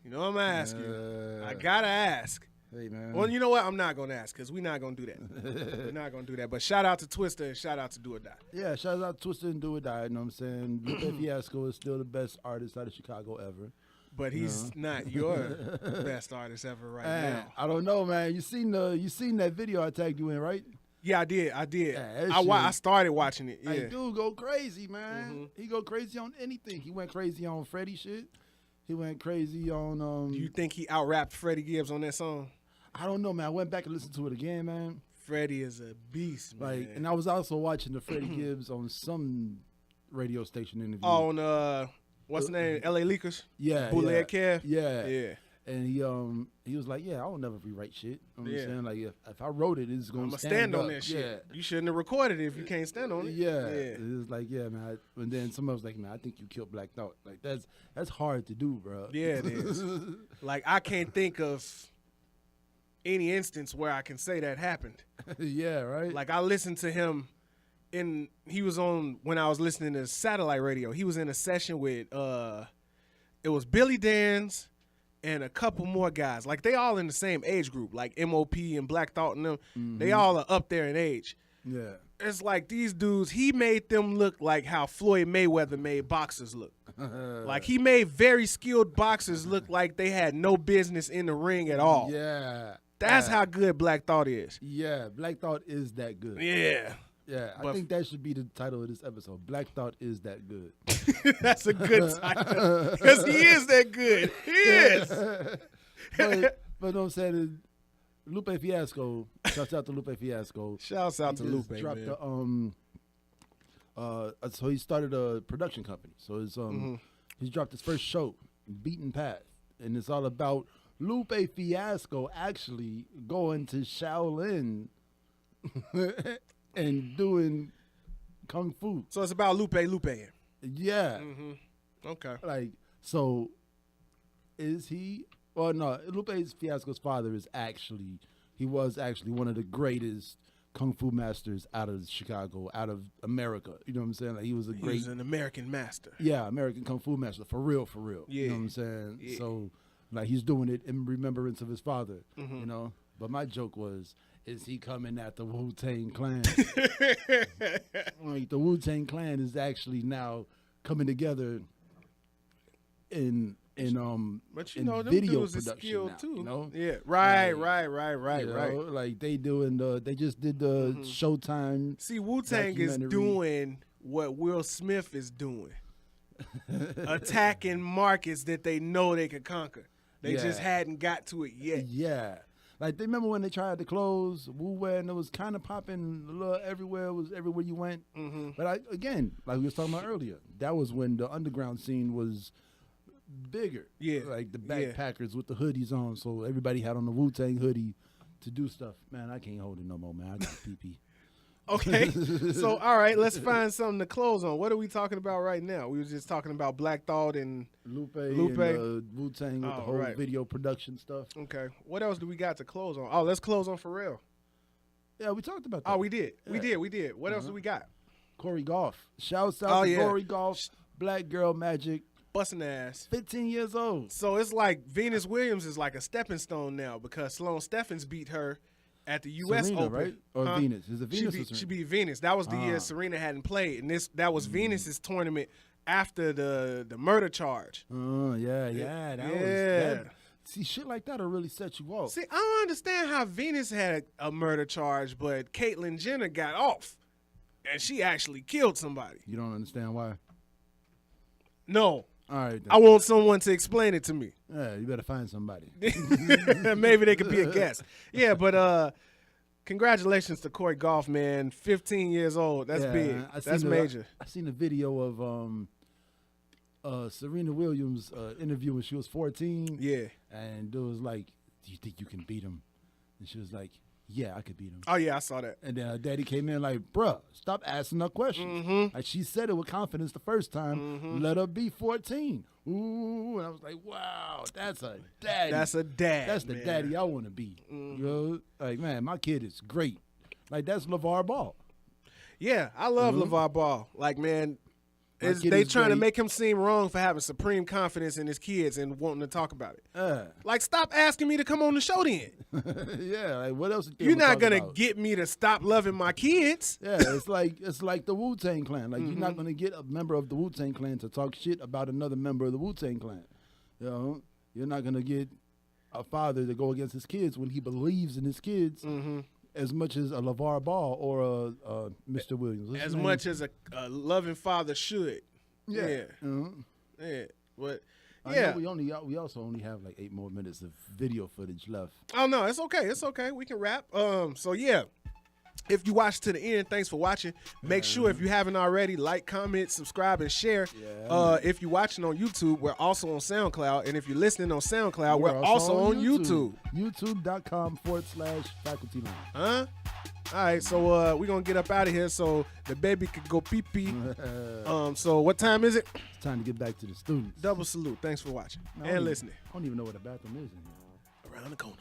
[SPEAKER 1] You know what I'm going to ask you? I got to ask.
[SPEAKER 2] Hey, man.
[SPEAKER 1] Well, you know what? I'm not going to ask because we're not going to do that. We're not going to do that. But shout out to Twista and shout out to Do or Die.
[SPEAKER 2] Yeah, shout out to Twista and Do or Die. You know what I'm saying? Lupe Fiasco is still the best artist out of Chicago ever.
[SPEAKER 1] But he's not your best artist ever right now.
[SPEAKER 2] I don't know, man. You seen that video I tagged you in, right?
[SPEAKER 1] Yeah, I did.
[SPEAKER 2] Yeah,
[SPEAKER 1] I started watching it. Yeah.
[SPEAKER 2] Like, dude go crazy, man. He go crazy on anything. He went crazy on Freddie shit. He went crazy on.
[SPEAKER 1] Do you think he out-rapped Freddie Gibbs on that song?
[SPEAKER 2] I don't know, man. I went back and listened to it again, man.
[SPEAKER 1] Freddie is a beast, man.
[SPEAKER 2] Like, and I was also watching the Freddie Gibbs on some radio station interview.
[SPEAKER 1] On what's the name? L.A. Leakers.
[SPEAKER 2] Yeah,
[SPEAKER 1] Bootleg Kev.
[SPEAKER 2] Yeah. And he was like, yeah, I will never rewrite shit. You know what I'm saying? Like, if I wrote it, it's going to stand
[SPEAKER 1] on
[SPEAKER 2] up.
[SPEAKER 1] that shit.
[SPEAKER 2] Yeah.
[SPEAKER 1] You shouldn't have recorded it if you can't stand on it.
[SPEAKER 2] Yeah. It was like, yeah, man. And then somebody was like, man, I think you killed Black Thought. Like, that's hard to do, bro.
[SPEAKER 1] Yeah, it is. Like, I can't think of any instance where I can say that happened.
[SPEAKER 2] Yeah, right?
[SPEAKER 1] Like, I listened to him he was on, when I was listening to satellite radio, he was in a session with, it was Billy Danz and a couple more guys. Like, they all in the same age group, like MOP and Black Thought and them. They all are up there in age.
[SPEAKER 2] Yeah.
[SPEAKER 1] It's like these dudes, he made them look like how Floyd Mayweather made boxers look. Like, he made very skilled boxers look like they had no business in the ring at all.
[SPEAKER 2] Yeah.
[SPEAKER 1] That's how good Black Thought is.
[SPEAKER 2] Yeah, Black Thought is that good.
[SPEAKER 1] Yeah.
[SPEAKER 2] Yeah, I think that should be the title of this episode. Black Thought is that good.
[SPEAKER 1] That's a good title. Because he is that good. He is.
[SPEAKER 2] but what I'm saying is, Lupe Fiasco, shouts out to Lupe Fiasco.
[SPEAKER 1] Shouts out to Lupe,
[SPEAKER 2] dropped
[SPEAKER 1] man.
[SPEAKER 2] So he started a production company. So it's he's dropped his first show, Beaten Path. And it's all about Lupe Fiasco actually going to Shaolin and doing kung fu.
[SPEAKER 1] So it's about Lupe.
[SPEAKER 2] Yeah.
[SPEAKER 1] Okay.
[SPEAKER 2] Like, so is he? Well, no. Lupe Fiasco's father was actually one of the greatest kung fu masters out of Chicago, out of America. You know what I'm saying? Like, he was
[SPEAKER 1] an American master.
[SPEAKER 2] Yeah, American kung fu master, for real.
[SPEAKER 1] Yeah.
[SPEAKER 2] You know what I'm saying?
[SPEAKER 1] Yeah.
[SPEAKER 2] So, like, he's doing it in remembrance of his father. You know. But my joke was, is he coming at the WuTang Clan? Like, the WuTang Clan is actually now coming together in
[SPEAKER 1] but you know, them
[SPEAKER 2] video
[SPEAKER 1] dudes is
[SPEAKER 2] production
[SPEAKER 1] skilled
[SPEAKER 2] now,
[SPEAKER 1] too.
[SPEAKER 2] you know?
[SPEAKER 1] Yeah, right.
[SPEAKER 2] You know, like they just did the Showtime.
[SPEAKER 1] See, WuTang is doing what Will Smith is doing, attacking markets that they know they could conquer. They just hadn't got to it yet.
[SPEAKER 2] Yeah. Like, they remember when they tried to close Wu-Wear and it was kind of popping a little everywhere. It was everywhere you went. But again, like we was talking about earlier, that was when the underground scene was bigger. Yeah. Like the backpackers with the hoodies on. So everybody had on the Wu-Tang hoodie to do stuff. Man, I can't hold it no more, man. I got pee-pee.
[SPEAKER 1] Okay. So, all right, let's find something to close on. What are we talking about right now? We were just talking about Black Thought and
[SPEAKER 2] Lupe. And Wu-Tang with the whole video production stuff.
[SPEAKER 1] Okay. What else do we got to close on? Oh, let's close on Pharrell.
[SPEAKER 2] Yeah, we talked about that.
[SPEAKER 1] Oh, we did. Yeah. We did. What else do we got?
[SPEAKER 2] Corey Goff. Shouts out to Corey Goff. Black Girl Magic.
[SPEAKER 1] Busting ass.
[SPEAKER 2] 15 years old.
[SPEAKER 1] So it's like Venus Williams is like a stepping stone now because Sloane Stephens beat her at the U.S.
[SPEAKER 2] Serena,
[SPEAKER 1] Open,
[SPEAKER 2] right? Or Venus? Is it Venus?
[SPEAKER 1] She beat Venus. That was the year Serena hadn't played, and that was Venus's tournament after the murder charge.
[SPEAKER 2] Oh yeah. See, shit like that'll really set you off.
[SPEAKER 1] See, I don't understand how Venus had a murder charge, but Caitlyn Jenner got off, and she actually killed somebody.
[SPEAKER 2] You don't understand why?
[SPEAKER 1] No.
[SPEAKER 2] All right. Then.
[SPEAKER 1] I want someone to explain it to me.
[SPEAKER 2] Yeah, you better find somebody.
[SPEAKER 1] Maybe they could be a guest. Yeah, but congratulations to Corey Goff, man. 15 years old. That's big. That's major.
[SPEAKER 2] I seen a video of Serena Williams interview when she was 14.
[SPEAKER 1] Yeah.
[SPEAKER 2] And it was like, do you think you can beat him? And she was like, yeah, I could beat him.
[SPEAKER 1] Oh, yeah, I saw that.
[SPEAKER 2] And then her daddy came in like, bruh, stop asking her questions. Like, she said it with confidence the first time. Let her be 14. Ooh, and I was like, wow, that's a daddy.
[SPEAKER 1] That's a dad.
[SPEAKER 2] That's the daddy I want to be. You know? Like, man, my kid is great. Like, that's LeVar Ball.
[SPEAKER 1] Yeah, I love LeVar Ball. Like, man, they trying to make him seem wrong for having supreme confidence in his kids and wanting to talk about it. Like, stop asking me to come on the show then.
[SPEAKER 2] Yeah, like, what else?
[SPEAKER 1] You're not gonna get me to stop loving my kids.
[SPEAKER 2] Yeah, it's like the Wu-Tang Clan. Like, you're not gonna get a member of the Wu-Tang Clan to talk shit about another member of the Wu-Tang Clan. You know, you're not gonna get a father to go against his kids when he believes in his kids. as much as a LeVar Ball or a Mr. Williams. What's
[SPEAKER 1] As
[SPEAKER 2] his name?
[SPEAKER 1] much as a loving father should. Yeah.
[SPEAKER 2] Mhm.
[SPEAKER 1] Yeah. But
[SPEAKER 2] I
[SPEAKER 1] yeah.
[SPEAKER 2] know we also only have like 8 more minutes of video footage left.
[SPEAKER 1] Oh no, it's okay. It's okay. We can wrap. So yeah. If you watch to the end, thanks for watching. Make sure if you haven't already, like, comment, subscribe, and share.
[SPEAKER 2] Yeah,
[SPEAKER 1] If you're watching on YouTube, we're also on SoundCloud. And if you're listening on SoundCloud, we're also on YouTube.
[SPEAKER 2] YouTube.com/faculty line.
[SPEAKER 1] Huh? All right, so we're going to get up out of here so the baby could go pee-pee. So what time is it?
[SPEAKER 2] It's time to get back to the students.
[SPEAKER 1] Double salute. Thanks for watching and listening.
[SPEAKER 2] I don't even know what a bathroom is in here.
[SPEAKER 1] Around the corner.